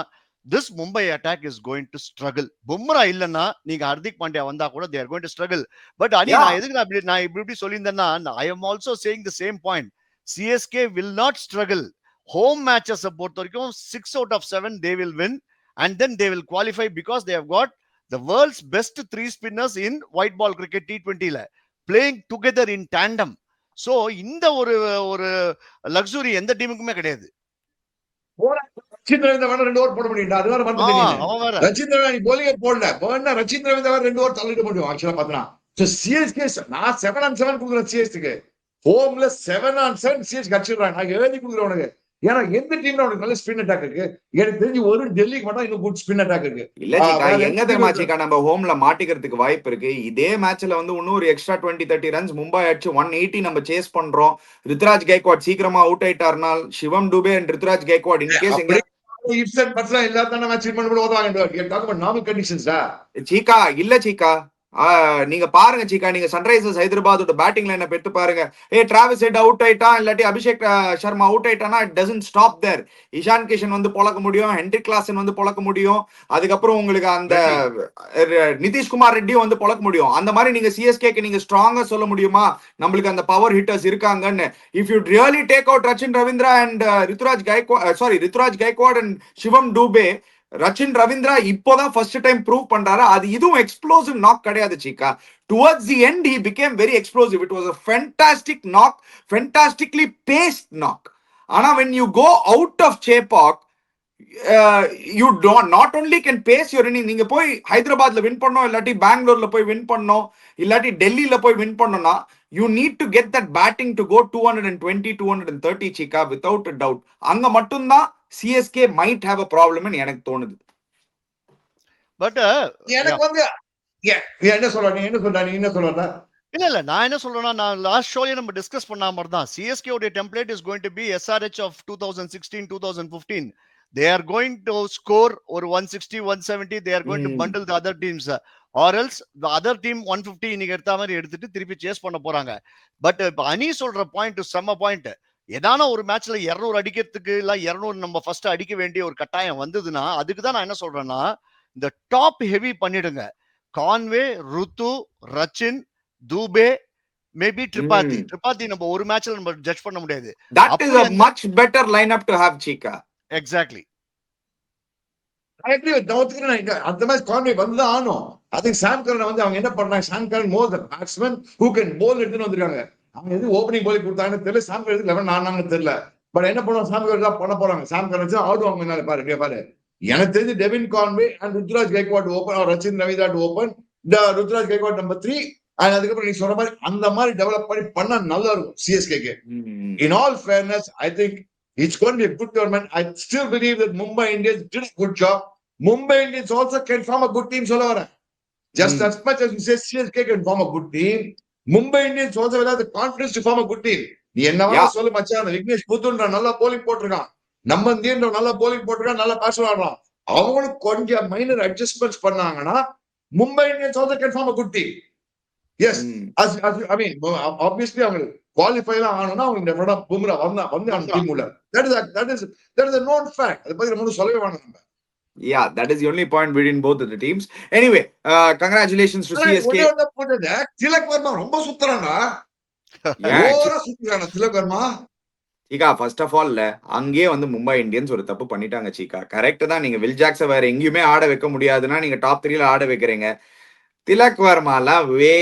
this Mumbai attack is going to struggle. Bumrah இல்லைன்னா நீங்க ஹர்திக் பாண்டியா வந்தா கூட they are going to struggle. But any Yeah. நான் எதுக்கு நான் இப்படி சொல்லியிருந்தேன்னா I am also saying the same point. CSK will not struggle. Home matches பொறுத்த வரைக்கும் 6 out of 7 they will win and then they will qualify because they have got the world's best 3 spinners in white ball cricket T20 ல playing together in tandem. So இந்த ஒரு ஒரு luxury எந்த டீமுக்குமே கிடையாது. ரச்சின் ரவீந்திரா வேணா 2 over போட முடியும்டா, அது வேற மறந்து அவன் வேற ரச்சின் ரவீந்திரா நீ போலிங்கே போடல வேணா ரச்சின் ரவீந்திரா வேற 2 ஓவர் தள்ளிட முடியும் ஆக்சுவலா பார்த்தனா. சோ சிஎஸ்கே நான் 7 on 7 கொடுக்குறேன் சிஎஸ்கேக்கு. ஹோம்ல 7 on 7 சிஎஸ்கே அடிச்சிடுறாங்க. நான் எழுதி கொடுக்குறேன் உனக்கு. ஏன்னா எந்த டீம்ல உனக்கு நல்ல ஸ்பின் அட்டாக் இருக்கு? எனக்கு தெரிஞ்சு ஒரு டெல்லிக்கு மட்டும் இன்னும் குட் ஸ்பின் அட்டாக் இருக்கு. இல்ல சீக்கா, எங்க தெரியுமா சீக்கா நம்ம ஹோம்ல மாட்டிக்கிறதுக்கு வாய்ப்பு இருக்கு. இதே மேட்ச்ல வந்து இன்னொரு எக்ஸ்ட்ரா 20-30 ரன்ஸ் மும்பை அடிச்சு 180 நம்ம சேஸ் பண்றோம். ருத்ராஜ் கைக்வாட் சீக்கிரமா அவுட் ஆயிட்டாருனால் Shivam Dube and Ruturaj Gaikwad in case எங்க இப்சன் பட்ஸ்லாம் எல்லாத்தான மேட்ச் வின் பண்ண ஓடுவாங்க. யூ டாக் அபௌட் நார்மல் கண்டிஷன்ஸ்டா. சீக்கா இல்ல சீக்கா, நீங்க பாருங்க சீக்கா, நீங்க சன்ரைசர்ஸ் ஹைதராபாத்தோட பேட்டிங் லைனை எடுத்து பாருங்க. டிராவிஸ் ஹெட் அவுட் ஆயிட்டான், இல்லாட்டி அபிஷேக் சர்மா அவுட் ஆயிட்டானா it doesn't stop there. Ishan Kishan வந்து பொழக்க முடியும், ஹென்ரி கிளாசன் வந்து பொழக்க முடியும், அதுக்கப்புறம் உங்களுக்கு அந்த நிதிஷ்குமார் ரெட்டியும் வந்து பொழக்க முடியும். அந்த மாதிரி நீங்க சிஎஸ்கேக்கு நீங்க ஸ்ட்ராங்கா சொல்ல முடியுமா நம்மளுக்கு அந்த பவர் ஹிட்டர்ஸ் இருக்காங்கன்னு? If you really take out Rachin Ravindra and Ruturaj Gaikwad and Shivam Dube, Rachin Ravindra இப்போதான் ஃபர்ஸ்ட் டைம் ப்ரூவ் பண்றாரு. அது இதுவும் எக்ஸ்ப்ளோசிவ் நாக் கிடையாது Chika. Towards the end he became very explosive. It was a fantastic knock, fantastically paced knock. ஆனா when you go out of Chepauk, you don't not only can pace your inning, நீங்க போய் ஹைதராபாத்ல win பண்ணோம், இல்லாட்டி பெங்களூர்ல போய் win பண்ணோம், இல்லாட்டி டெல்லியில போய் வின் பண்ணோம்னா you need to get that batting to go 220-230 சீக்கா, without a doubt. அங்க மட்டும்தான் CSK might have a problem ன்னு எனக்கு தோணுது. பட் எனக்கு வந்து என்ன சொல்ற நீ என்ன சொல்ற? இல்ல நான் என்ன சொல்றேன்னா, நான் லாஸ்ட் ஷோலயே நம்ம டிஸ்கஸ் பண்ண மாதிரி தான் சிஎஸ்கே உடைய template is going to be SRH of 2016-2015. they are going to score ஒரு 160 170. they are going to bundle the other teams or else the other team 150 இன்னைக்கு எடுத்த மாதிரி எடுத்துட்டு திருப்பி சேஸ் பண்ண போறாங்க. பட் அனி சொல்ற பாயிண்ட் செம்ம பாயிண்ட். ஏதான ஒரு மேட்ச்ல 200 அடிக்கிறதுக்கு இல்ல 200 நம்ம ஃபர்ஸ்ட் அடிக்க வேண்டிய ஒரு கட்டாயம் வந்ததுன்னா அதுக்கு தான் நான் என்ன சொல்றேன்னா, இந்த டாப் ஹெவி பண்ணிடுங்க. கான்வே, ருத்து, ரச்சின், தூபே, மேபி ட்ரிபாதி நம்ம ஒரு மேட்ச்ல நம்ம ஜட்ஜ் பண்ண முடியாது. That is a much better lineup to have Chika. Exactly. I agree with அந்த மாதிரி கான்வே வந்து ஆனோம். அதுக்கு சாம் கரன் வந்து அவங்க என்ன பண்றாங்க, சாம் கரன் மோர் தி பேட்ஸ்மேன் ஹூ கேன் போல் எடுத்துட்டு வந்திருக்காங்க. அவங்க எது ஓப்பனிங் போலிங் கொடுத்தாங்கன்னு தெரியல, சாம் கரன் 11 ஆனாங்கன்னு தெரியல. பட் என்ன பண்ணுவாங்க, சாம் கரன் தான் பண்ண போறாங்க. சாம் கரன் வச்சு ஆடுவாங்க. என்னால பாரு எனக்கு தெரிஞ்சு Devine Conway and Ruturaj Gaikwad open, Rachin Ravindra open, Ruturaj Gaikwad number 3. And அதுக்கப்புறம் நீ சொல்ற மாதிரி அந்த மாதிரி டெவலப் பண்ணா நல்லா இருக்கும் சிஎஸ்கேக்கு. In all fairness I think it's going to be a good tournament. I still believe that Mumbai Indians did a good job. Mumbai Indians also can form a good team. Just as much as we say CSK can form a good team, Mumbai Indians also will have the confidence to form a good team. நீ என்னவா சொல்ல மச்சான், விக்னேஷ் புத்துன்ற நல்லா polling போட்டிருக்கான், நம்ம Indian நல்லா polling போட்டிருக்கான், நல்லா பேஸ் ஆடுறான். அவங்களுக்கு கொஞ்சம் மைனர் அட்ஜஸ்ட்மெண்ட்ஸ் பண்ணாங்கன்னா Mumbai Indians also can form a good team. Yes, I mean obviously அவங்களுக்கு குவாலிஃபை எல்லாம் ஆனோம்னா அவங்க இந்த பும்ரா வந்து அந்த டீம் உள்ள that is a known fact. அதை பத்தி நம்ம சொல்லவே வேணாம் நம்ம. Yeah, that is the only point between both of the teams. Anyway, congratulations to CSK. Tilak Varma ரொம்ப சுத்தறானா. சுத்தறானா Tilak Varma. Chika first of all அங்கேயே வந்து மும்பை இந்தியன்ஸ் ஒரு தப்பு பண்ணிட்டாங்க சீக்கா. கரெக்ட் தான், நீங்க வில் ஜாக்ஸை வேற எங்கேயுமே ஆட வைக்க முடியாதுன்னா நீங்க டாப் 3ல ஆட வைக்கிறீங்க. திலக் வர்மால way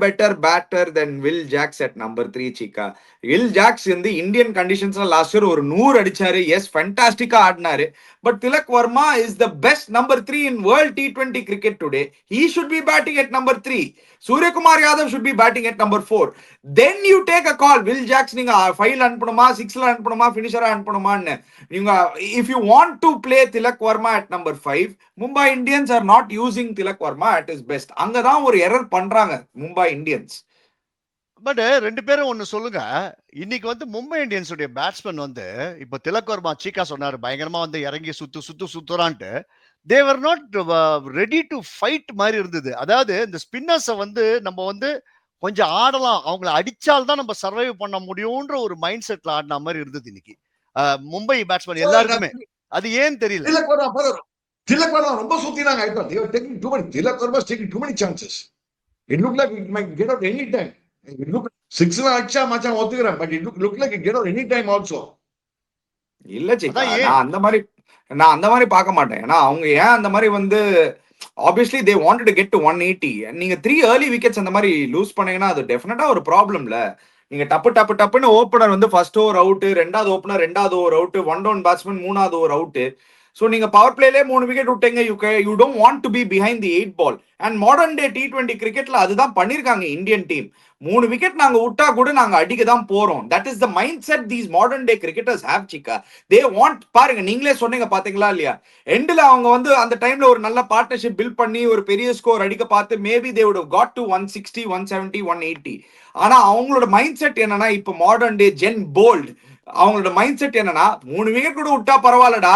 better batter than Will Jacks at number 3 Chika. Will Jacks வந்து இந்தியன் கண்டிஷன்ஸ்ல லாஸ்ட் இயர் ஒரு 100 அடிச்சாரு. எஸ், ஃபேண்டாஸ்டிக்கா ஆடினாரு. But Tilak Varma is the best number 3 in world T20 cricket today. He should be batting at number 3. Suryakumar Yadav should be batting at number 4. Then you take a call. Will Jacks நீங்க 5ல அனுப்பணுமா, 6ல அனுப்பணுமா, ஃபினிஷரா அனுப்பணுமான்னு நீங்க if you want to play Tilak Varma at number 5, Mumbai Indians are not using Tilak Varma at his best. அங்கதான் ஒரு error பண்றாங்க Mumbai Indians. But ரெண்டு பேரும் ஒன்னு சொல்லுங்க, இன்னைக்கு வந்து மும்பை இந்தியன்ஸ் உடைய பேட்ஸ்மேன் வந்து இப்ப திலக் வர்மா சீக்கா சொன்னாரு பயங்கரமா வந்து இறங்கி சுத்துறான்ட்டு. They were not ready to fight மாதிரி இருந்தது. அதாவது இந்த ஸ்பின்னர்ஸை வந்து நம்ம வந்து கொஞ்சம் ஆடலாம், அவங்கள அடிச்சால்தான் நம்ம சர்வைவ் பண்ண முடியும்ன்ற ஒரு மைண்ட் செட்ல ஆடின மாதிரி இருந்தது இன்னைக்கு மும்பை பேட்ஸ்மேன் எல்லாருக்குமே. அது ஏன் தெரியல. திலக் வர்மா brother. திலக் வர்மா ரொம்ப சுத்தினாங்க. I thought they were taking too many. Tilak Verma was taking too many chances. It looked like it might get out any time. It looked six அடிச்சா மச்சான் ஒத்துக்கிறேன். But it looked like it get out any time also. இல்ல சிக்கா, அதான் ஏன் நான் அந்த மாதிரி பார்க்க மாட்டேன். ஏன்னா அவங்க ஏன் அந்த மாதிரி வந்து obviously they wanted to get to 180. நீங்க 3 ஏர்லி விக்கெட்ஸ் அந்த மாதிரி லூஸ் பண்ணீங்கன்னா அது டெஃபினட்டா ஒரு ப்ராப்ளம்ல. நீங்க டப்புன்னு ஓப்பனர் வந்து ஃபர்ஸ்ட் ஓவர் அவுட், ரெண்டாவது ஓப்பனர் ரெண்டாவது over out, one down batsman மூணாவது ஓவர் அவுட். ஸோ நீங்க பவர் பிளேலே 3 விக்கெட் விட்டீங்க. You don't want to be behind the 8 ball. And modern day T20 கிரிக்கெட்ல அதுதான் பண்ணிருக்காங்க இந்தியன் டீம். 3 விக்கெட் நாங்க விட்டா கூட நாங்க அடிக்க தான் போறோம். That is the mind set these modern day cricketers have Shikha. They want, பாருங்க நீங்களே சொன்னீங்க பாத்தீங்களா இல்லையா, எண்ட்ல அவங்க வந்து அந்த டைம்ல ஒரு நல்ல பார்ட்னர்ஷிப் பில்ட் பண்ணி ஒரு பெரிய ஸ்கோர் அடிக்க பார்த்து maybe they would have got to 160, 170, 180. ஆனா அவங்களோட மைண்ட் செட் என்னன்னா, இப்ப மாடர்ன் டே ஜென் போல்ட் அவங்களோட மைண்ட் செட் என்னன்னா, 3 விக்கெட் கூட விட்டா பரவாயில்லடா,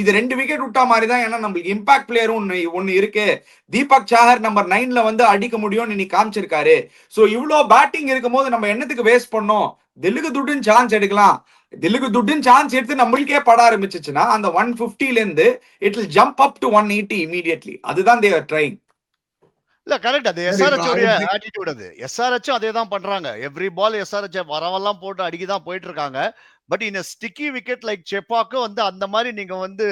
இது 2 விக்கெட் விட்டா மாதிரி தான். ஏன்னா நம்மளுக்கு இம்பாக்ட் பிளேயரும் ஒன்னு இருக்கு. தீபக் சாஹர் நம்பர் 9ல வந்து அடிக்க முடியும்னு இன்னைக்கு காமிச்சிருக்காரு. சோ இவ்வளோ பேட்டிங் இருக்கும் போது நம்ம என்னத்துக்கு வேஸ்ட் பண்ணோம்? தில்லுக்கு துட்டுன்னு சான்ஸ் எடுக்கலாம். தில்லுக்கு துட்டுன்னு சான்ஸ் எடுத்து நம்மளுக்கே பட ஆரம்பிச்சிச்சுன்னா அந்த 150ல இருந்து it will jump up to 180 immediately. அதுதான் தே ஆர் ட்ரைங். இல்ல கரெக்ட். அது எஸ்ஆர்எச் உடைய ஆட்டிடியூட். அது எஸ்ஆர்எச்சும் அதே தான் பண்றாங்க. எவ்ரி பால் எஸ்ஆர்எச் வரவெல்லாம் போட்டு அடிக்கதான் போயிட்டு இருக்காங்க. But in sticky wicket like Chepauk வந்து அந்த மாதிரி நீங்க வந்து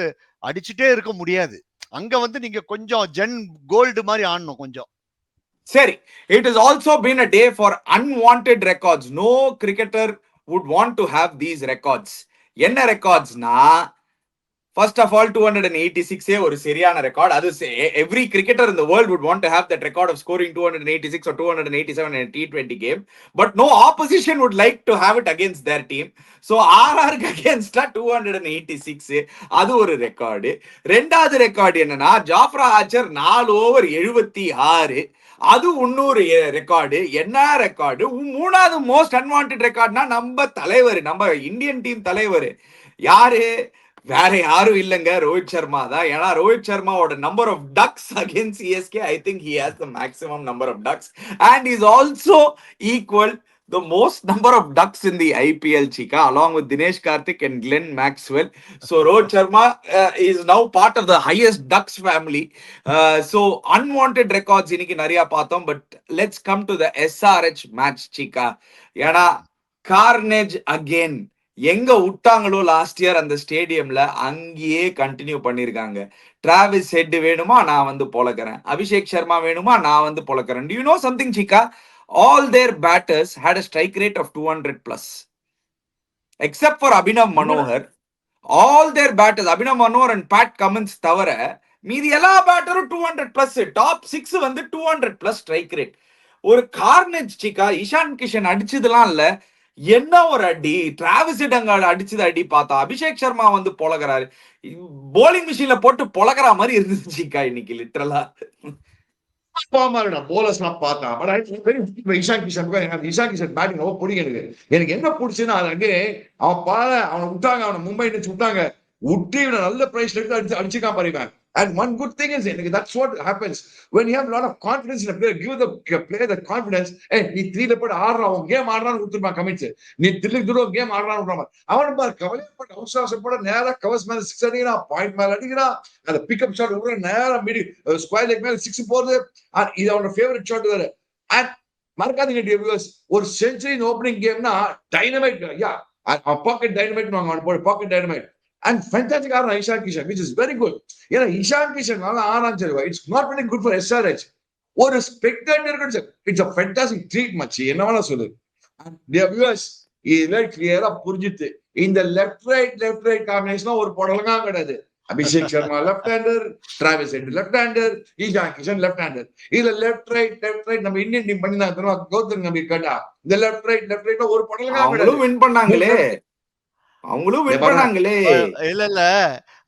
அடிச்சுட்டே இருக்க முடியாது. அங்க வந்து நீங்க கொஞ்சம் ஜென் கோல்டு மாதிரி ஆடணும் கொஞ்சம். சரி, it has also been a day for unwanted records. No cricketer would want to have these records. என்ன ரெக்கார்ட்ஸ்னா, first of all 286 ஒரு சரியான ரெக்கார்ட். அது every cricketer in the world would want to have that record of scoring 286 or 287 in a T20 game, but no opposition would like to have it against their team. So RRக்கு against 286 அது ஒரு record. ரெண்டாவது record என்னன்னா, Jofra Archer 4 over 76, அது இன்னொரு record. என்ன record? மூணாவது most unwanted ரெக்கார்ட்னா நம்ம தலைவர், நம்ம இந்தியன் டீம் தலைவர் யாரு? வேற யாரும் இல்லைங்க, ரோஹித் சர்மா தான். ஏன்னா ரோஹித் சர்மாவோட number of ducks against CSK, I think he has the maximum number of ducks and is also equal the most number of ducks in the IPL, Chika, along with Dinesh Karthik and Glenn Maxwell. So Rohit Sharma is now part of the highest ducks family. So unwanted records இன்னைக்கு நிறைய பார்த்தோம். But let's come to the SRH match, Chika. ஏன்னா carnage again. எங்க விட்டாங்களோ last year அந்த ஸ்டேடியம்ல அங்கேயே continue பண்ணிருக்காங்க. Travis head வேணுமா, நான் வந்து பொழக்கிறேன். அபிஷேக் சர்மா வேணுமா, நான் வந்து பொழக்கிறேன். Do you know something, Chika? All their batters had a strike rate of 200 plus, except for Abhinav Manohar. All their batters, Abhinav Manohar and Pat Cummins தவிர மீதி எல்லா பேட்டரும் 200 plus. டாப் 6 வந்து 200 plus strike rate. ஒரு carnage சிக்கா. இஷான் கிஷன் அடிச்சதுலாம் இல்ல, என்ன ஒரு அடி. Travis head அங்க அடிச்சது அடி பார்த்தா அபிஷேக் சர்மா வந்து பொழக்கிறாரு. போலிங் மிஷின்ல போட்டு பொழக்கிற மாதிரி இருந்துச்சு சிக்கா இன்னைக்கு லிட்டரலா. போலர்ஸ்லாம் பார்த்தேன். பட் இஷான் கிஷன் பேட்டிங் ரொம்ப பிடிக்கும் எனக்கு என்ன பிடிச்சுன்னா, அது அங்கே அவன் பாரு, அவனை விட்டாங்க, அவனை மும்பை இந்தியன்ஸ் விட்டாங்க, விட்டு இவனை நல்ல பிரைஸ்ல எடுத்து அடிச்சுக்கான் பாருங்க. And one good thing is, that's what happens when you have a lot of confidence in a player. Give the player that confidence. Hey, நீ 3ல போட்டு ஆடுறா, உன் கேம் ஆடுறான்னு கொடுத்துருப்பான் கமிட்ஸ். நீ தில்லுக்கு தூரம் கேம் ஆடுறான்னு விடுறான். அவன் பாரு கவலைப்பட்டு அவசரப்பட நேரா கவர்ஸ் மேல 6 அடிக்கிறான், பாயிண்ட் மேல அடிக்கிறான், அந்த பிக்அப் ஷாட் விடுற நேரா மிடி ஸ்கொயர் லெக் மேல 6 போறது. இது அவனோட ஃபேவரட் ஷாட் வேற. அண்ட் மறக்காதீங்க வியூவர்ஸ், ஒரு செஞ்சுரி ஓப்பனிங் கேம்னா டைனமைட், யா பாக்கெட் டைனமைட் வாங்க, பாக்கெட் டைனமைட். And fantastic ஆடுறான் Ishan Kishan, which is very good. ஏன்னா இஷான் கிஷன் நல்லா ஆறான். சரி, it's not very good for SRH. ஒரு ஸ்பெக்டேட்டருக்கு இட்ஸ் a fantastic ட்ரீட் மச்சி, என்ன வேணா சொல்லு. And dear viewers, இதுல கிளியரா புரிஞ்சுது, இந்த லெஃப்ட் ரைட் காம்பினேஷன் ஒரு பொடலங்கா கிடையாது. Abhishek Sharma left hander, Travis Head left hander, Ishan Kishan left hander. இதுல லெஃப்ட் ரைட் நம்ம இந்தியன் டீம் பண்ணி தான் கௌதம் நம்பி கேட்டா இந்த லெஃப்ட் ரைட் ஒரு பொடலங்கா கிடையாது. வின் பண்ணாங்களே, அவங்களும் வின் பண்ணாங்களே. இல்ல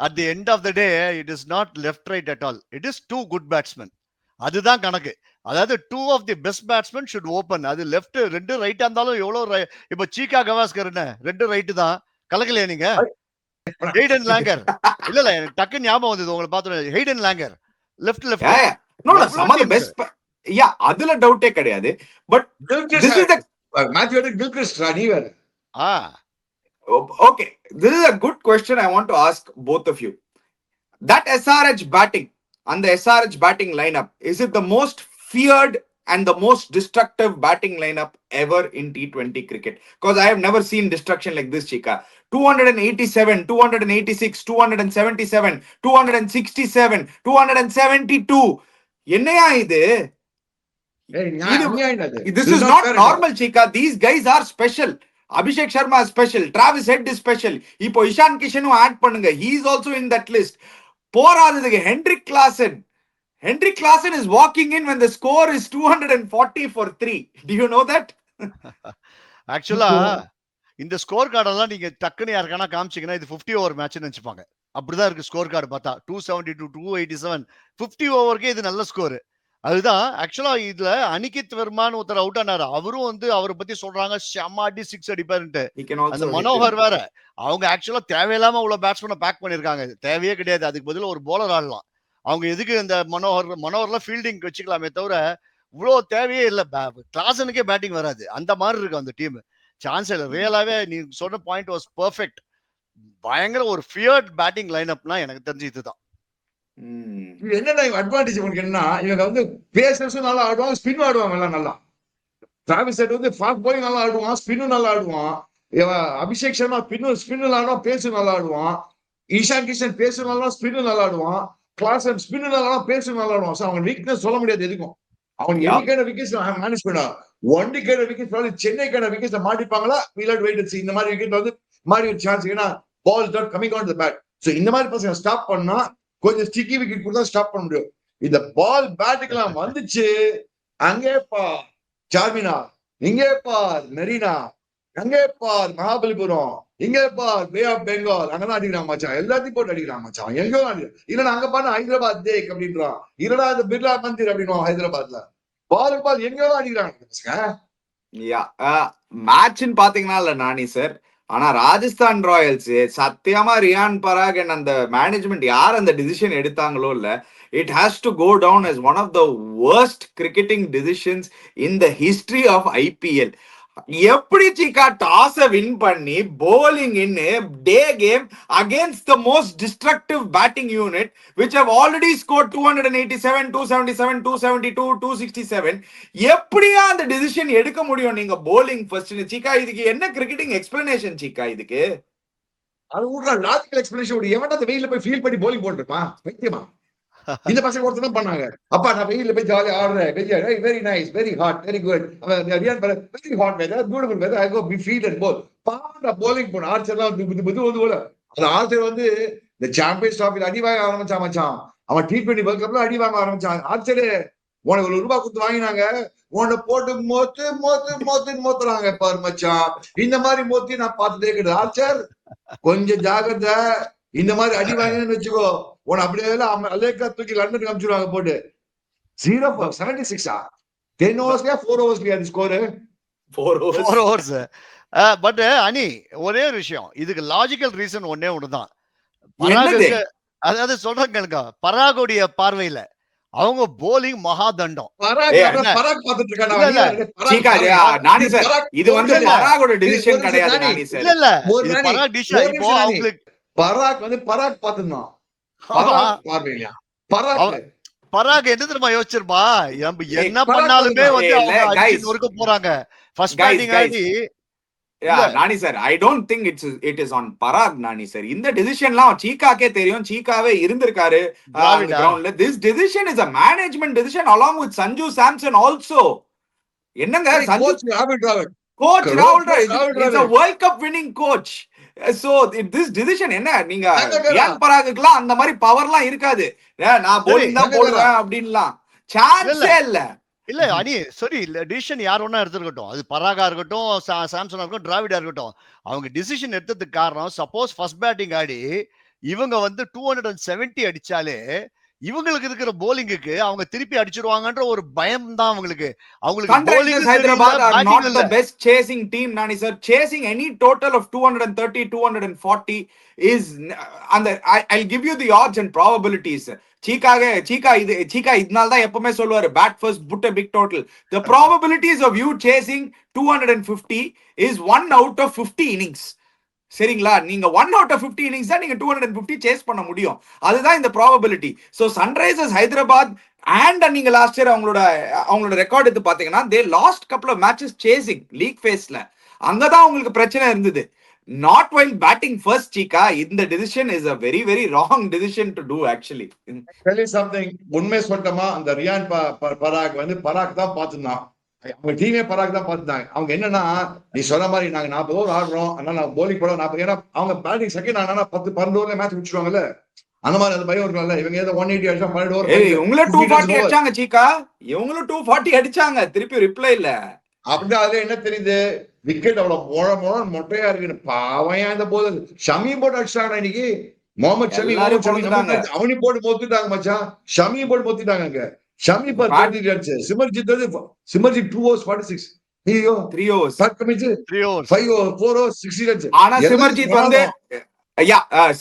at the end of the day it is not left right at all. It is 2 good batsmen. அதுதான் கணக்கு. அதாவது 2 of the best batsmen should open. அது லெஃப்ட் 2 ரைட்டா இருந்தாலும் எவ்வளவு. இப்ப சீகா கவாஸ்கர் என்ன 2 ரைட் தான் கலக்கலையா நீங்க? Hayden Langer. இல்ல எனக்கு டக்குன்னு ஞாபகம் வந்தது உங்களை பார்த்தோம். Hayden Langer left left Yeah, yeah. No, no, எவ்வளவு some of the teams? best. Yeah, அதுல டவுட்டே கிடையாது. But this is the Matthew Gilchrist நீ வேற. ஆ okay. This is a good question I want to ask both of you. That SRH batting and the SRH batting lineup, is it the most feared and the most destructive batting lineup ever in T20 cricket? Because I have never seen destruction like this, Chika. 287, 286, 277, 267, 272. என்னையா இது? This is not normal, Chika. These guys are special. Abhishek Sharma is special. Travis Head is special. இப்போ இஷான் கிஷனும் add பண்ணுங்க. He is also in that list. போராததுக்கு Heinrich Klaasen is walking in when the score is 240 for 3. Do you know that? ஆக்சுவலா இந்த score கார்டெல்லாம் நீங்க டக்குன்னு யாருக்கான காமிச்சீங்கன்னா இது 50 ஓவர் மேட்ச்னு நினைச்சுப்பாங்க. அப்படிதான் இருக்கு ஸ்கோர் கார்டு பார்த்தா. 272, 287, 50 ஓவருக்கே இது நல்ல ஸ்கோர். அதுதான் ஆக்சுவலா இதுல அனிகித் வர்மான்னு ஒருத்தர் அவுட் ஆனாரு. அவரும் வந்து அவரை பத்தி சொல்றாங்க செம்ம அடி 6 அடிப்பாருன்ட்டு. He can also அந்த hit மனோகர் வேற அவங்க ஆக்சுவலா தேவையில்லாம அவ்வளவு பேட்ஸ்மேனை பேக் பண்ணிருக்காங்க. தேவையே கிடையாது. அதுக்கு பதிலா ஒரு போலர் ஆடலாம். அவங்க எதுக்கு இந்த மனோகர்ல ஃபீல்டிங் வச்சுக்கலாமே தவிர இவ்வளவு தேவையே இல்லை. கிளாசனுக்கே பேட்டிங் வராது. அந்த மாதிரி இருக்கு அந்த டீம். சான்ஸ் இல்லை. ரியலாவே நீ சொன்ன பாயிண்ட் வாஸ் பெர்ஃபெக்ட். பயங்கர ஒரு ஃபியர்ட் பேட்டிங் லைனப்னா எனக்கு தெரிஞ்சு இதுதான். இது என்னன்னா அட்வான்டேஜ் உங்களுக்கு என்னன்னா இவங்க வந்து பேசர்ஸும் நல்லா ஆடுவாங்க, ஸ்பின் ஆடுவாங்க எல்லாம் நல்லா. டிராவிஸ் ஹெட் வந்து ஃபாஸ்ட் பவுலிங் நல்லா ஆடுவான், ஸ்பின்னும் நல்லா ஆடுவான். அபிஷேக் சர்மா ஸ்பின்னு நல்லா ஆடுவான், பேசும் நல்லா ஆடுவான். ஈஷான் கிஷன் பேசும் நல்லா, ஸ்பின்னு நல்லா ஆடுவான். கிளாசன் ஸ்பின்னு நல்லா, பேசும் நல்லா ஆடுவான். அவங்க வீக்னஸ் சொல்ல முடியாது எதுக்கும். அவங்க என்னைக்கான விக்கெட்ஸ் மேனேஜ் பண்ணா ஒன் டிகேட் விக்கெட் சென்னைக்கான விக்கெட்ஸ் மாட்டிப்பாங்களா விளையாட்டு வெயிட் இந்த மாதிரி விக்கெட் வந்து மாறி ஒரு சான்ஸ். ஏன்னா ball not coming on the bat. So இந்த மாதிரி பசங்க ஸ்டாப் பண்ணா கொஞ்சம் ஸ்டிக்கி விக்கெட் கூட ஸ்டாப் பண்ண முடியும். இந்த பால் பேட்டுக்கெல்லாம் வந்துச்சு, அங்கே பார் சார்மினார், இங்கே பார் மெரினா, அங்கே பார் மகாபலிபுரம், இங்கே பார் பே ஆஃப் பெங்கால், அங்கதான் அடிக்கிறான் மச்சான். எல்லாத்தையும் போட்டு அடிக்கிறான் மச்சான். எங்கேயோ அடிக்கிறான். இல்லைன்னா அங்க பாரு ஹைதராபாத் தேக் அப்படின்றான். இல்லடா இந்த பிர்லா மந்திர் அப்படின்வான் ஹைதராபாத்ல. பால் எங்கேயோ அடிக்கிறாங்க. மேட்ச்னு பாத்தீங்கன்னா இல்ல நானி சார். ஆனா ராஜஸ்தான் ராயல்ஸ் சத்தியமா ரியான் பராக் அண்ட் அந்த மேனேஜ்மெண்ட் யார் அந்த டிசிஷன் எடுத்தாங்களோ இல்ல, it has to go down as one of the worst cricketing decisions in the history of IPL. எப்படி சீக்கா டாஸ வின் பண்ணி bowling in a day game against the most destructive batting unit which have already scored 287, 277, 272, 267. எப்படியா அந்த decision எடுக்க முடியும் நீங்க bowling first? சீக்கா இதுக்கு என்ன cricketing explanation சீக்கா இதுக்கு? அது ஒரு லாஜிக்கல் எக்ஸ்பிளனேஷன். எவன்டா அந்த வெயில்ல போய் ஃபீல் பண்ணி bowling போட்டுருப்பான்? வைத்தியமா இந்த பசங்க ஒருத்தர் பண்ணாங்க. அப்பா நான் வெயில போய் ஜாலியா ஆடுறேன், very nice, very hot, very good, very hot weather, beautiful weather, I go be field and bowl. பாடா போலிங் போன ஆர்ச்சர்லாம் போல. அந்த ஆர்ச்சர் வந்து இந்த சாம்பியன்ஸ் டிராஃபில அடி வாங்க ஆரம்பிச்சான் மச்சான். அவன் T20 வேர்ல்ட் கப்ல அடி வாங்க ஆரம்பிச்சான். ஆர்ச்சரு உனக்கு ₹1 கொடுத்து வாங்கினாங்க, உன்னை போட்டு மோத்துறாங்க பாரு மச்சான். இந்த மாதிரி மோத்தி நான் பார்த்ததே கிடையாது. ஆர்ச்சர் கொஞ்சம் ஜாகிரதை. இந்த மாதிரி அடி வாங்கினு வச்சுக்கோ, உன அப்படியே அலேக்கா தூக்கி லண்டனுக்கு அனுப்பிச்சுடுவாங்க போட்டு. 0-76 10 ஓவர்ஸ்லயா 4 ஓவர்ஸ்லயா அந்த ஸ்கோர்? 4 ஓவர்ஸ். பட் அனி ஒரே ஒரு விஷயம், இதுக்கு லாஜிக்கல் ரீசன் ஒன்னே ஒண்ணுதான். பராகுக்கு அதாவது சொல்றேன் கேளுங்க, பராகுடைய பார்வையில அவங்க போலிங் மகாதண்டம். பராக் பார்த்துட்டு இருக்காங்க. நானி சார் இது வந்து பராகோட டிசிஷன் கிடையாது நானி சார். இல்ல இது பராக் டிசிஷன். இப்போ அவங்களுக்கு பராக் பார்த்துதான் பராக் என்ன தெரியுமா யோசிச்சிருப்பா, என்ன பண்ணாலுமே வந்து அவங்க அடிச்சு நொறுக்க போறாங்க. ஃபர்ஸ்ட் பேட்டிங் ஆடி Nani sir, I don't think it is on Parag Nani sir. இந்த டிசிஷன்லாம் சீக்காக்கே தெரியும், சீக்காவே இருந்திருக்காரு கிரவுண்ட்ல. This decision is a management decision along with Sanju Samson also. என்னங்க கோச் ராகுல் டிராவிட், கோச் ராகுல் Dravid is a World Cup winning coach. So this decision என்ன, நீங்க ரியான் பராகுக்குலாம் அந்த மாதிரி பவர்லாம் இருக்காது. நான் போலிங் தான் போடுவேன் அப்படின்லாம் சான்ஸே இல்ல. இல்ல அனி சரி, டிசிஷன் யார் ஒன்னா எடுத்துருக்கட்டும், அது பராகா இருக்கட்டும், சாம்சனா இருக்கட்டும், டிராவிடா இருக்கட்டும், அவங்க டிசிஷன் எடுத்ததுக்கு காரணம் சப்போஸ் ஃபர்ஸ்ட் பேட்டிங் ஆடி இவங்க வந்து 270 அடிச்சாலே இவங்களுக்கு இருக்கிற போலிங்குக்கு அவங்க திருப்பி அடிச்சிருவாங்கன்ற ஒரு பயம் தான் அவங்களுக்கு. அவங்களுக்கு Sunrisers bowling Hyderabad are batting not இல்ல. the best chasing team, Nani sir. Chasing any total of 230, 240 is, and I'll give you the odds and probabilities. Chika idnal da எப்பவுமே சொல்லுவாரு bat first put a big total. The probabilities of you chasing 250 is 1 out of 50 innings. சரிங்களா? நீங்க 1 out of 50 innings தான் நீங்க 250 chase பண்ண முடியும். அதுதான் இந்த probability. So Sunrisers Hyderabad and நீங்க லாஸ்ட் இயர் அவங்களோட ரெக்கார்ட் எடுத்து பாத்தீங்கன்னா they last couple of matches chasing league ஃபேஸ்ல. அங்கதான் உங்களுக்கு பிரச்சனை இருந்தது. Not while batting first Chika. இந்த decision is a very very wrong decision to do actually. Tell you something, உண்மை சொல்லட்டமா, அந்த ரியான் பராக் வந்து பராக் தான் பார்த்துருந்தான். அவங்க டீமே பராக் தான் பார்த்துட்டாங்க. அவங்க என்னன்னா, நீ சொன்ன மாதிரி நாங்க 40 ஓவர் ஆடுறோம், அதனால நான் போலிங் போட 40, ஏன்னா அவங்க பேட்டிங் செகண்ட் ஆனா 10-12 ஓவர்ல மேட்ச் முடிச்சுவாங்கல்ல. அந்த மாதிரி அந்த பயம் இருக்கும்ல. இவங்க ஏதோ 180 அடிச்சா 12 ஓவர். இவங்களும் 240 அடிச்சாங்க சீக்கா. இவங்களும் 240 அடிச்சாங்க. திருப்பி ரிப்ளை இல்ல. அப்படின்னா அதுல என்ன தெரியுது? விக்கெட் அவ்வளவு மொட்டையா இருக்குன்னு பாவையா இந்த போது ஷமி போட்டு அடிச்சாங்க இன்னைக்கு. முகமது ஷமி அவனி போட்டு மொத்துட்டாங்க மச்சான். ஷமி போட்டு மொத்திட்டாங்க அங்க. ஷமி பர் 30 அடிச்சு. சிமர்ஜித் 2 overs 46. ஐயோ 3 overs 3 overs 5 overs 4 overs 60 அடிச்சு. ஆனா சிமர்ஜித் வந்து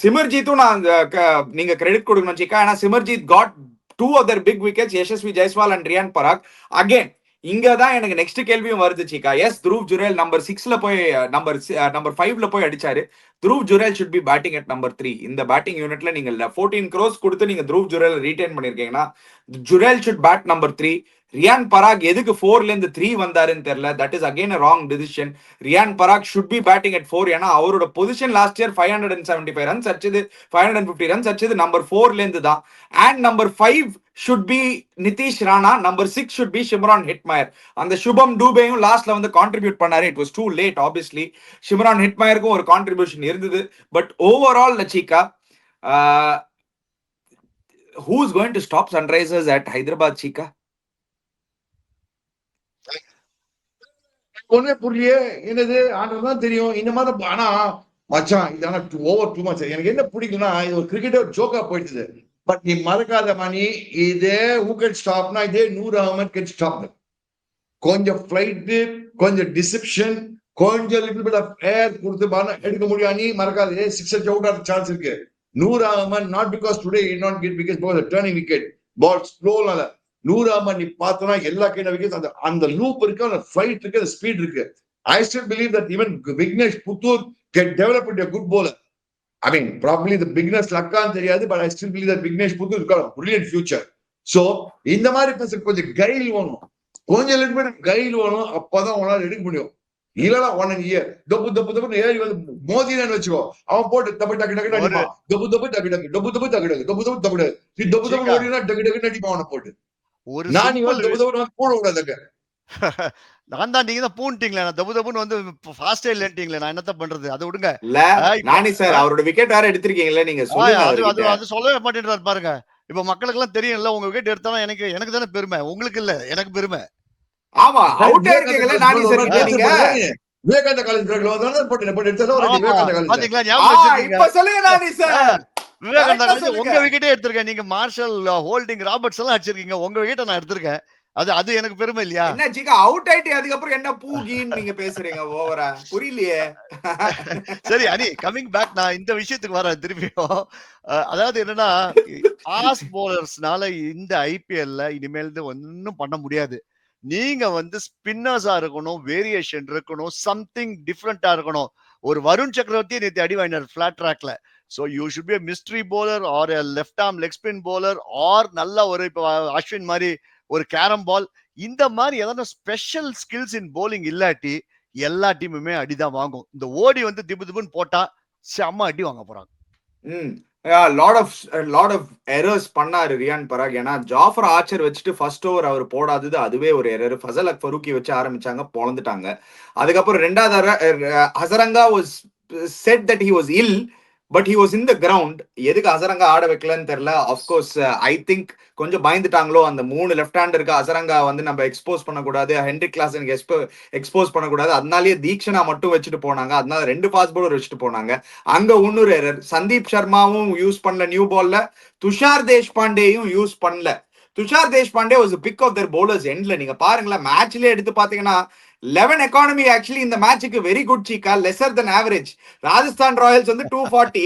சிமர்ஜித்தும் நான் நீங்க கிரெடிட் கொடுக்கணும் சீக்கா. ஆனா Simarjeet got 2 other big wickets, Yashasvi Jaiswal and Riyan Parag. Again இங்கதான் எனக்கு நெக்ஸ்ட் கேள்வியும் வருது சீக்கா. எஸ், துருவ் ஜுரேல் நம்பர் 6ல போய் நம்பர் 5ல போய் அடிச்சாரு. Dhruv Jurel should be batting at number 3. இந்த பேட்டிங் யூனிட்ல நீங்க 14 crores கொடுத்து நீங்க துருவ் ஜுரேல் ரீடைன் பண்ணிருக்கீங்கன்னா Jurel should bat number 3. Riyan Parag எதுக்கு 4ல இருந்து 3 வந்தாருன்னு தெரியல. That is again a wrong decision. Riyan Parag should be batting at 4. ஏன்னா அவரோட பொசிஷன் லாஸ்ட் இயர் 575 ரன்ஸ் அடிச்சது, 550 ரன்ஸ் அடிச்சது நம்பர் 4ல இருந்து தான். And number 5 should be Nitish Rana. Number 6 should be Shimron Hetmyer. அந்த சுபம் டூபேயும் லாஸ்ட்ல வந்து கான்ட்ரிபியூட் பண்ணாரு. It was too late obviously. Shimron ஹிட்மயருக்கும் ஒரு கான்ட்ரிபியூஷன் இருந்தது. But overall Lachika, who is going to stop Sunrisers at Hyderabad Cheeka? ஒண்ணே புரியலையே. என்னது ஆண்டதான் தெரியும் இந்த மாதிரி. ஆனா மச்சான் இது ஆனா ஓவர் டூ மச். எனக்கு என்ன பிடிக்கும்னா, இது ஒரு கிரிக்கெட் ஜோக்கா போயிடுது. பட் நீ மறக்காத மணி, இதே ஊக்கெட் ஸ்டாப்னா இதே நூர் அகமது கெட் ஸ்டாப். கொஞ்சம் ஃபிளைட்டு, கொஞ்சம் டிசெப்ஷன், கொஞ்சம் லிட்டில் பிட் ஆஃப் ஏர் கொடுத்து எடுக்க முடியும். நீ மறக்காத 6 அவுட் ஆஃப் சான்ஸ் இருக்கு. Noor Ahmad not because today it not get wicket because turning wicket ball ஸ்லோனால. நூர் அகமது நீ பார்த்தோம்னா எல்லா கையில விக்கெட், அந்த லூப் இருக்கு, அந்த ஃபிளைட் இருக்கு, அந்த ஸ்பீட் இருக்கு. I still believe that even Vignesh Puttur can develop into a good bowler. I mean, probably the biggest lakkan theriyadu, but I still believe that Vignesh Puttur has got a brilliant future. So, இந்த மாதிரி பசங்க கொஞ்சம் Kyle வேணும், கொஞ்சம் little bit Kyle வேணும். அப்பதான் உன்னால எடுக்க முடியும். இல்லனா 1 year தப்பு ஏறி வந்து மோதினு வச்சுக்கோ, அவன் போட்டு தப்பு டக்கு டக்கு அடிப்பான். தப்பு ஓடினா டக்கு டக்கு அடிப்பான் அவனை போட்டு. நான் நீ வந்து தப்பு போட விடாதங்க. நான் தான், நீங்க தான் பூண்டிங்களே, நான் தபுன்னு வந்து ஃபாஸ்டா இல்லன்ட்டீங்களே, நான் என்னத்த பண்றது? அதை விடுங்க. இல்ல நானி சார் அவரோட விக்கெட் வேற எடுத்திருக்கீங்களே, நீங்க சொல்லுங்க. அது சொல்லவே மாட்டேன்றாரு பாருங்க. இப்ப மக்களுக்கு எல்லாம் தெரியும்ல, உங்க விக்கெட் எடுத்தாலும் எனக்கு தானே பெருமை, உங்களுக்கு இல்ல, எனக்கு பெருமை. ஆமா, அவுட் இருக்கீங்களே நானி சார். நீங்க விவேகானந்த காலேஜ் கிரவுண்ட்ல வந்தானே போட்டு எடுத்தல ஒரு விவேகானந்த காலேஜ். பாத்தீங்களா? ஞாபகம் வச்சிருக்கீங்க? இப்ப சொல்லுங்க நானி சார். விவேகானந்த காலேஜ் உங்க விக்கெட்டே எடுத்திருக்கேன். நீங்க மார்ஷல், ஹோல்டிங், ராபர்ட்ஸ் எல்லாம் அடிச்சிருக்கீங்க. உங்க விக்கெட்டை நான் எடுத்திருக்கேன். அது எனக்கு பெருமை இல்லையா? என்ன சீக்கா அவுட் ஆயிட்டு அதுக்கப்புறம் என்ன பூகின்னு நீங்க பேசுறீங்க ஓவரா? புரியலையே. சரி அனி, கமிங் பேக், நான் இந்த விஷயத்துக்கு வரேன் திரும்பியும். அதாவது என்னன்னா, ஃபாஸ்ட் பவுலர்ஸ்னால இந்த ஐபிஎல்ல இனிமேல் ஒன்னும் பண்ண முடியாது. நீங்க வந்து ஸ்பின்னர்ஸா இருக்கணும், வேரியேஷன் இருக்கணும், சம்திங் டிஃப்ரெண்டா இருக்கணும். ஒரு வருண் சக்கரவர்த்தி நேற்று அடி வாங்கினார் ஃபிளாட் ட்ராக்ல. So you should be a mystery bowler or a left arm leg spin bowler or நல்ல ஒரு இப்போ அஸ்வின் மாதிரி ஒரு கேரம் பால், இந்த மாதிரி ஏதாவது ஸ்பெஷல் ஸ்கில்ஸ் இன் போலிங் இல்லாட்டி எல்லா டீமுமே அடிதான் வாங்கும். இந்த ஓடி வந்து திபுன்னு போட்டா செம்ம அடி வாங்க போறாங்க. லாட் ஆஃப் எரர்ஸ் பண்ணாரு ரியான் பராக். ஏன்னா ஜாஃபர் ஆர்ச்சர் வச்சுட்டு ஃபர்ஸ்ட் ஓவர் அவர் போடாதது அதுவே ஒரு எரர். ஃபசல் ஃபரூக்கி வச்சு ஆரம்பிச்சாங்க, பொழந்துட்டாங்க. அதுக்கப்புறம் ரெண்டாவது Hasaranga was said that he was ill. But he was in the ground. எதுக்கு அசரங்கா ஆட வைக்கலன்னு தெரியல. ஆஃப்கோர்ஸ் ஐ திங்க் கொஞ்சம் பயந்துட்டாங்களோ, அந்த 3 லெஃப்ட் ஹேண்டருக்கு அசரங்கா வந்து நம்ம எக்ஸ்போஸ் பண்ணக்கூடாது, ஹென்ரிக் கிளாசனுக்கு எக்ஸ்போஸ் பண்ணக்கூடாது, அதனாலேயே தீக்ஷனா மட்டும் வச்சுட்டு போனாங்க. அதனால 2 ஃபாஸ்ட் பவுலர் வச்சுட்டு போனாங்க. அங்க இன்னொரு எரர், சந்தீப் சர்மாவும் யூஸ் பண்ணல நியூ பால்ல, துஷார் தேஷ்பாண்டேயும் யூஸ் பண்ணல. Tushar Deshpande was pick of the bowlers எண்ட்ல. நீங்க பாருங்களேன், மேட்ச்லயே எடுத்து பாத்தீங்கன்னா 11 எக்கானமி ஆக்சுவலி இந்த மேட்சுக்கு very good Cheeka, lesser than average. Rajasthan Royals வந்து 240,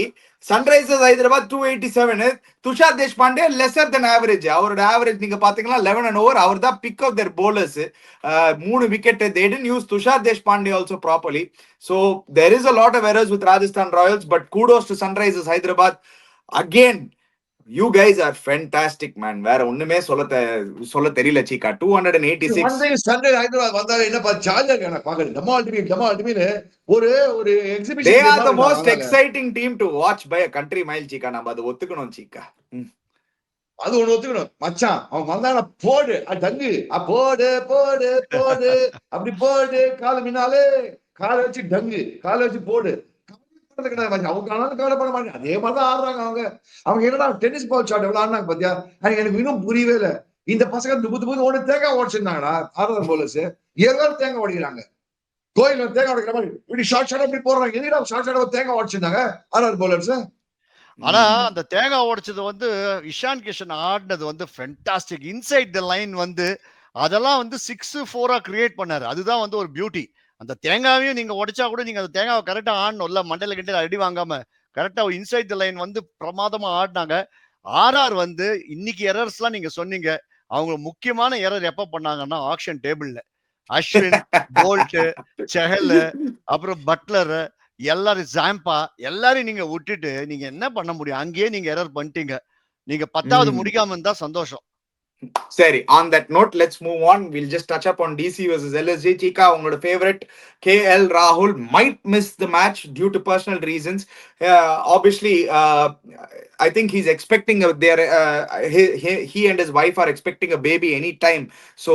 Sunrisers Hyderabad 287, Tushar Deshpande lesser than average. அவரோட ஆவரேஜ் நீங்க பாத்தீங்கன்னா 11 and over. அவர் தான் pick of the bowlers. 3 wicket. they didn't use Tushar Deshpande also properly. So there is a lot of errors with Rajasthan Royals, but kudos to Sunrisers Hyderabad. Again, you guys are fantastic, man. வேற ஒண்ணுமே சொல்ல தெரியல சீக்கா. 286. Sunday Hyderabad வந்தாலே என்னப்பா ஜாலியா இருக்காங்க பாக்குறது. டமால் ஒரு They exhibition are the most exciting team to watch by a country mile சீக்கா. நம்ம அதை ஒத்துக்கணும் சீக்கா. அது ஒண்ணு ஒத்துக்கணும் மச்சான். அவன் வந்தான போடு டங்கு, போடு போடு போடு அப்படி போடு, காலை மின்னாலே காலை வச்சு டங்கு, காலை வச்சு போடு. அவங்க கவலைப்பட மாட்டாங்க. அதே மாதிரிதான் ஆடுறாங்க அவங்க. அவங்க என்னடா டென்னிஸ் பால் ஷாட் எவ்வளவு ஆடினாங்க பாத்தியா? எனக்கு இன்னும் புரியவே இல்லை. இந்த பசங்க புது ஒண்ணு தேங்காய் உடச்சிருந்தாங்கடா ஆடுற போலர்ஸ். எல்லாரும் தேங்காய் உடைக்கிறாங்க. கோயில தேங்காய் உடைக்கிற மாதிரி இப்படி ஷார்ட் ஷாட் அப்படி போடுறாங்க. எதுடா ஷார்ட் ஷாட் தேங்காய் உடச்சிருந்தாங்க ஆடுற போலர்ஸ். ஆனா அந்த தேங்காய் உடைச்சது வந்து இஷான் கிஷன் ஆடினது வந்து ஃபென்டாஸ்டிக். இன்சைட் த லைன் வந்து அதெல்லாம் வந்து 6-4 கிரியேட் பண்ணாரு. அதுதான் வந்து ஒரு பியூட்டி. அந்த தேங்காவையும் நீங்க உடைச்சா கூட நீங்க அந்த தேங்காவை கரெக்டா ஆடணும்ல, மண்டையில கிட்ட அடி வாங்காம கரெக்டா இன்சைட் த லைன் வந்து பிரமாதமா ஆடினாங்க. ஆர்ஆர் வந்து இன்னைக்கு எரர்ஸ்லாம் நீங்க சொன்னீங்க. அவங்க முக்கியமான எரர் எப்ப பண்ணாங்கன்னா ஆக்ஷன் டேபிள்ல அஸ்வின், போல்ட், செஹல், அப்புறம் பட்லர், எல்லாரும் ஜாம்பா எல்லாரையும் நீங்க விட்டுட்டு நீங்க என்ன பண்ண முடியும்? அங்கேயே நீங்க எரர் பண்ணிட்டீங்க. நீங்க 10வது முடிக்காம இருந்தா சந்தோஷம். சரி, on that note, let's move on. We'll just touch up on DC versus LSG. Chika, உங்களோட favorite KL Rahul might miss the match due to personal reasons. Obviously, I think he's expecting he and his wife are expecting a baby anytime. So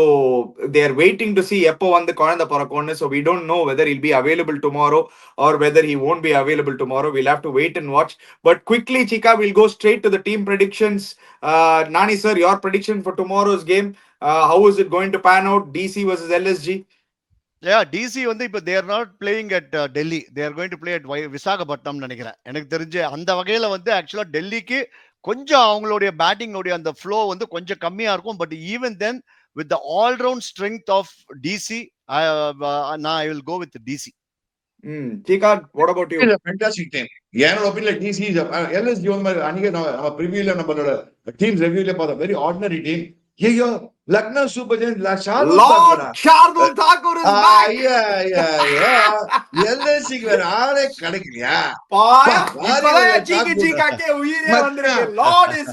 they are waiting to see எப்போ வந்து குழந்தை பிறக்கும்னு. So we don't know whether he'll be available tomorrow or whether he won't be available tomorrow. We'll have to wait and watch. But quickly, Chika, we'll go straight to the team predictions. Nani sir, your prediction for tomorrow's game, how is it going to pan out? DC versus LSG. Yeah, DC வந்து இப்போ they are not playing at Delhi. They are going to play at Visakhapatnam நினைக்கிறேன். எனக்கு தெரிஞ்சு அந்த வகையில வந்து ஆக்சுவலா டெல்லிக்கு கொஞ்சம் அவங்களுடைய பேட்டிங் உடைய அந்த ஃப்ளோ வந்து கொஞ்சம் கம்மியா இருக்கும். But even then with the all round strength of DC, I will go with DC. Chika, what about you? It's a fantastic team. என்னோட ஒப்பீனியன்ல DC LSG வந்து அன்னைக்கு நம்ம ப்ரிவியூல நம்மளோட டீம்ஸ் ரிவ்யூல பார்த்த வெரி ஆர்டினரி டீம். ஐயோ Lucknow Super Giants Shardul Thakur is back. எல்எஸ்சிக்கு வேற ஆளே கிடைக்கலையா? சீக்காக்கே உயிரே வந்திருக்கு. Lord is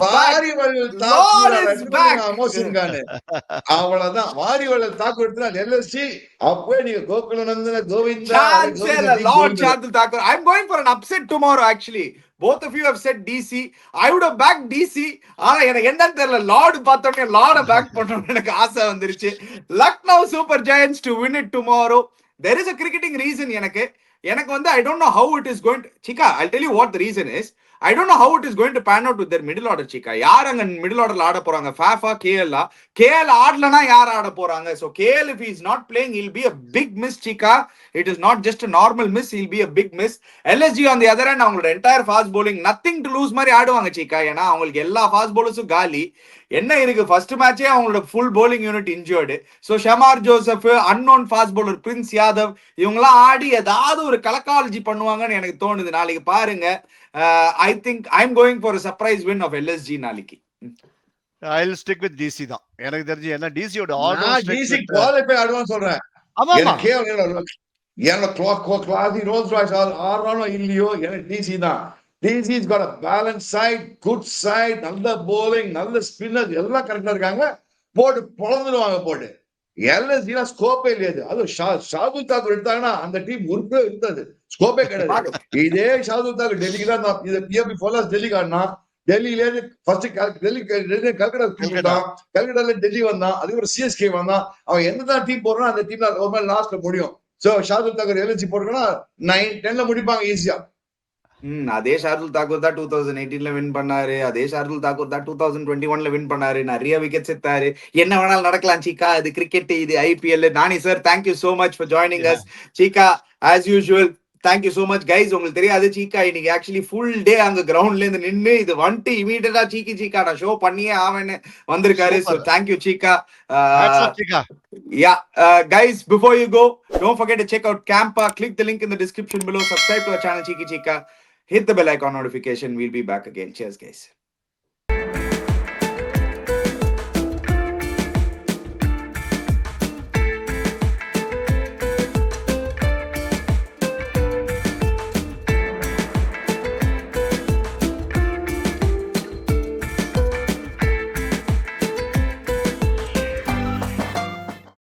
back. அவ்வளவுதான். வாரிவள்ளல் தாக்கூர் எடுத்தா எல்எஸ்சி அப்பவே நீங்க Gokulanandana Govinda Lord Shardul Thakur. I'm going for an upset tomorrow actually. Both of you have said DC. I would have backed DC. ஆனா எனக்கு என்னன்னு தெரியல, லார்ட் பார்த்தோன்னே லார்ட பேக் பண்ணணும்னு எனக்கு ஆசை வந்துருச்சு. Lucknow super giants to win it tomorrow. There is a cricketing reason. எனக்கு வந்து I don't know how it is going to. Chika, I'll tell you what the reason is. I don't know how it is going to pan out with their middle order, Chika. யார் அங்க middle orderல ஆட போறாங்க? FaFa, KL ஆடலனா யார் ஆட போறாங்க? So KL, if he is not playing, he'll be a big miss, Chika. It is not just a normal miss, he'll be a big miss. LSG on the other hand, அவங்களோட entire fast bowling nothing to lose மாதிரி ஆடுவாங்க Chika. ஏன்னா அவங்களுக்கு எல்லா fast bowlersம் காலி. என்ன இருக்கு, first மேட்சே அவங்களோட full bowling unit injured. So Shamar Joseph, unknown fast bowler Prince Yadav, இவங்கெல்லாம் ஆடி ஏதாவது ஒரு கலக்காலஜி பண்ணுவாங்கன்னு எனக்கு தோணுது. நாளைக்கு பாருங்க. I think I'm going for a surprise win of LSG நாளைக்கு. I'll stick with DC தான். எனக்கு தெரிஞ்சு என்ன DC யோட ஆல்ரவுண்ட் DC குவாலிஃபை ஆடுவான்னு சொல்றேன். ஆமா ஆமா. என்ன கிளாதி ரோல்ஸ் ராய்ஸ் ஆடுறானோ இல்லையோ எனக்கு DC தான். DC's got a balanced side, good side, நல்ல bowling, நல்ல ஸ்பின்னர் எல்லாம் கரெக்டா இருக்காங்க. போட்டு பொழந்துடுவாங்க போட்டு. LSG ஸ்கோப்பே இல்லையாது. அது ஷார்துல் தாக்கூர் எடுத்தாங்கன்னா அந்த டீம் உருப்பே இருந்தது. ஸ்கோப்பே கிடையாது. இதே ஷார்துல் தாக்கூர் டெல்லிக்கு தான் இது பிஎம்பி ஃபாலோஸ் டெல்லிக்கு ஆடினா. டெல்லியில இருந்து ஃபர்ஸ்ட் கல்கட்டால டெல்லி வந்தான். அதுக்கப்புறம் CSK வந்தான். அவன் என்னதான் டீம் போடுறான் அந்த டீம்ல ஒரு மாதிரி லாஸ்ட்ல முடியும். சோ ஷார்துல் தாக்கூர் LSG போட்டுக்கன்னா 9-10ல முடிப்பாங்க ஈஸியா. அதே ஷார்துல் தாக்கூர் தான் 2018 வின் பண்ணாரு. அதே ஷார்துல் தாக்கூர் தான் 2021 வின் பண்ணாரு. நிறைய விக்கெட்ஸ் எடுத்தாரு. என்ன வேணாலும் நடக்கலாம் சீக்கா. இது கிரிக்கெட், இது IPL. Nani sir, thank you so much for joining us. Cheeka as usual thank you so much guys. உங்களுக்கு தெரியாது சீக்கா இன்னைக்கு ஆக்சுவலி ஃபுல் டே அங்க கிரவுண்ட்ல இருந்து நின்று இது வந்துட்டு இமீடியட்டா சீக்கா நான் ஷோ பண்ணியே ஆவேன்னு வந்திருக்காரு. So thank you Cheeka. Yeah, guys, before you go, don't forget to check out Campa. Click the link in the description below. Subscribe to our channel, Cheeky Chika. Hit the bell icon notification. We'll be back again. Cheers, guys.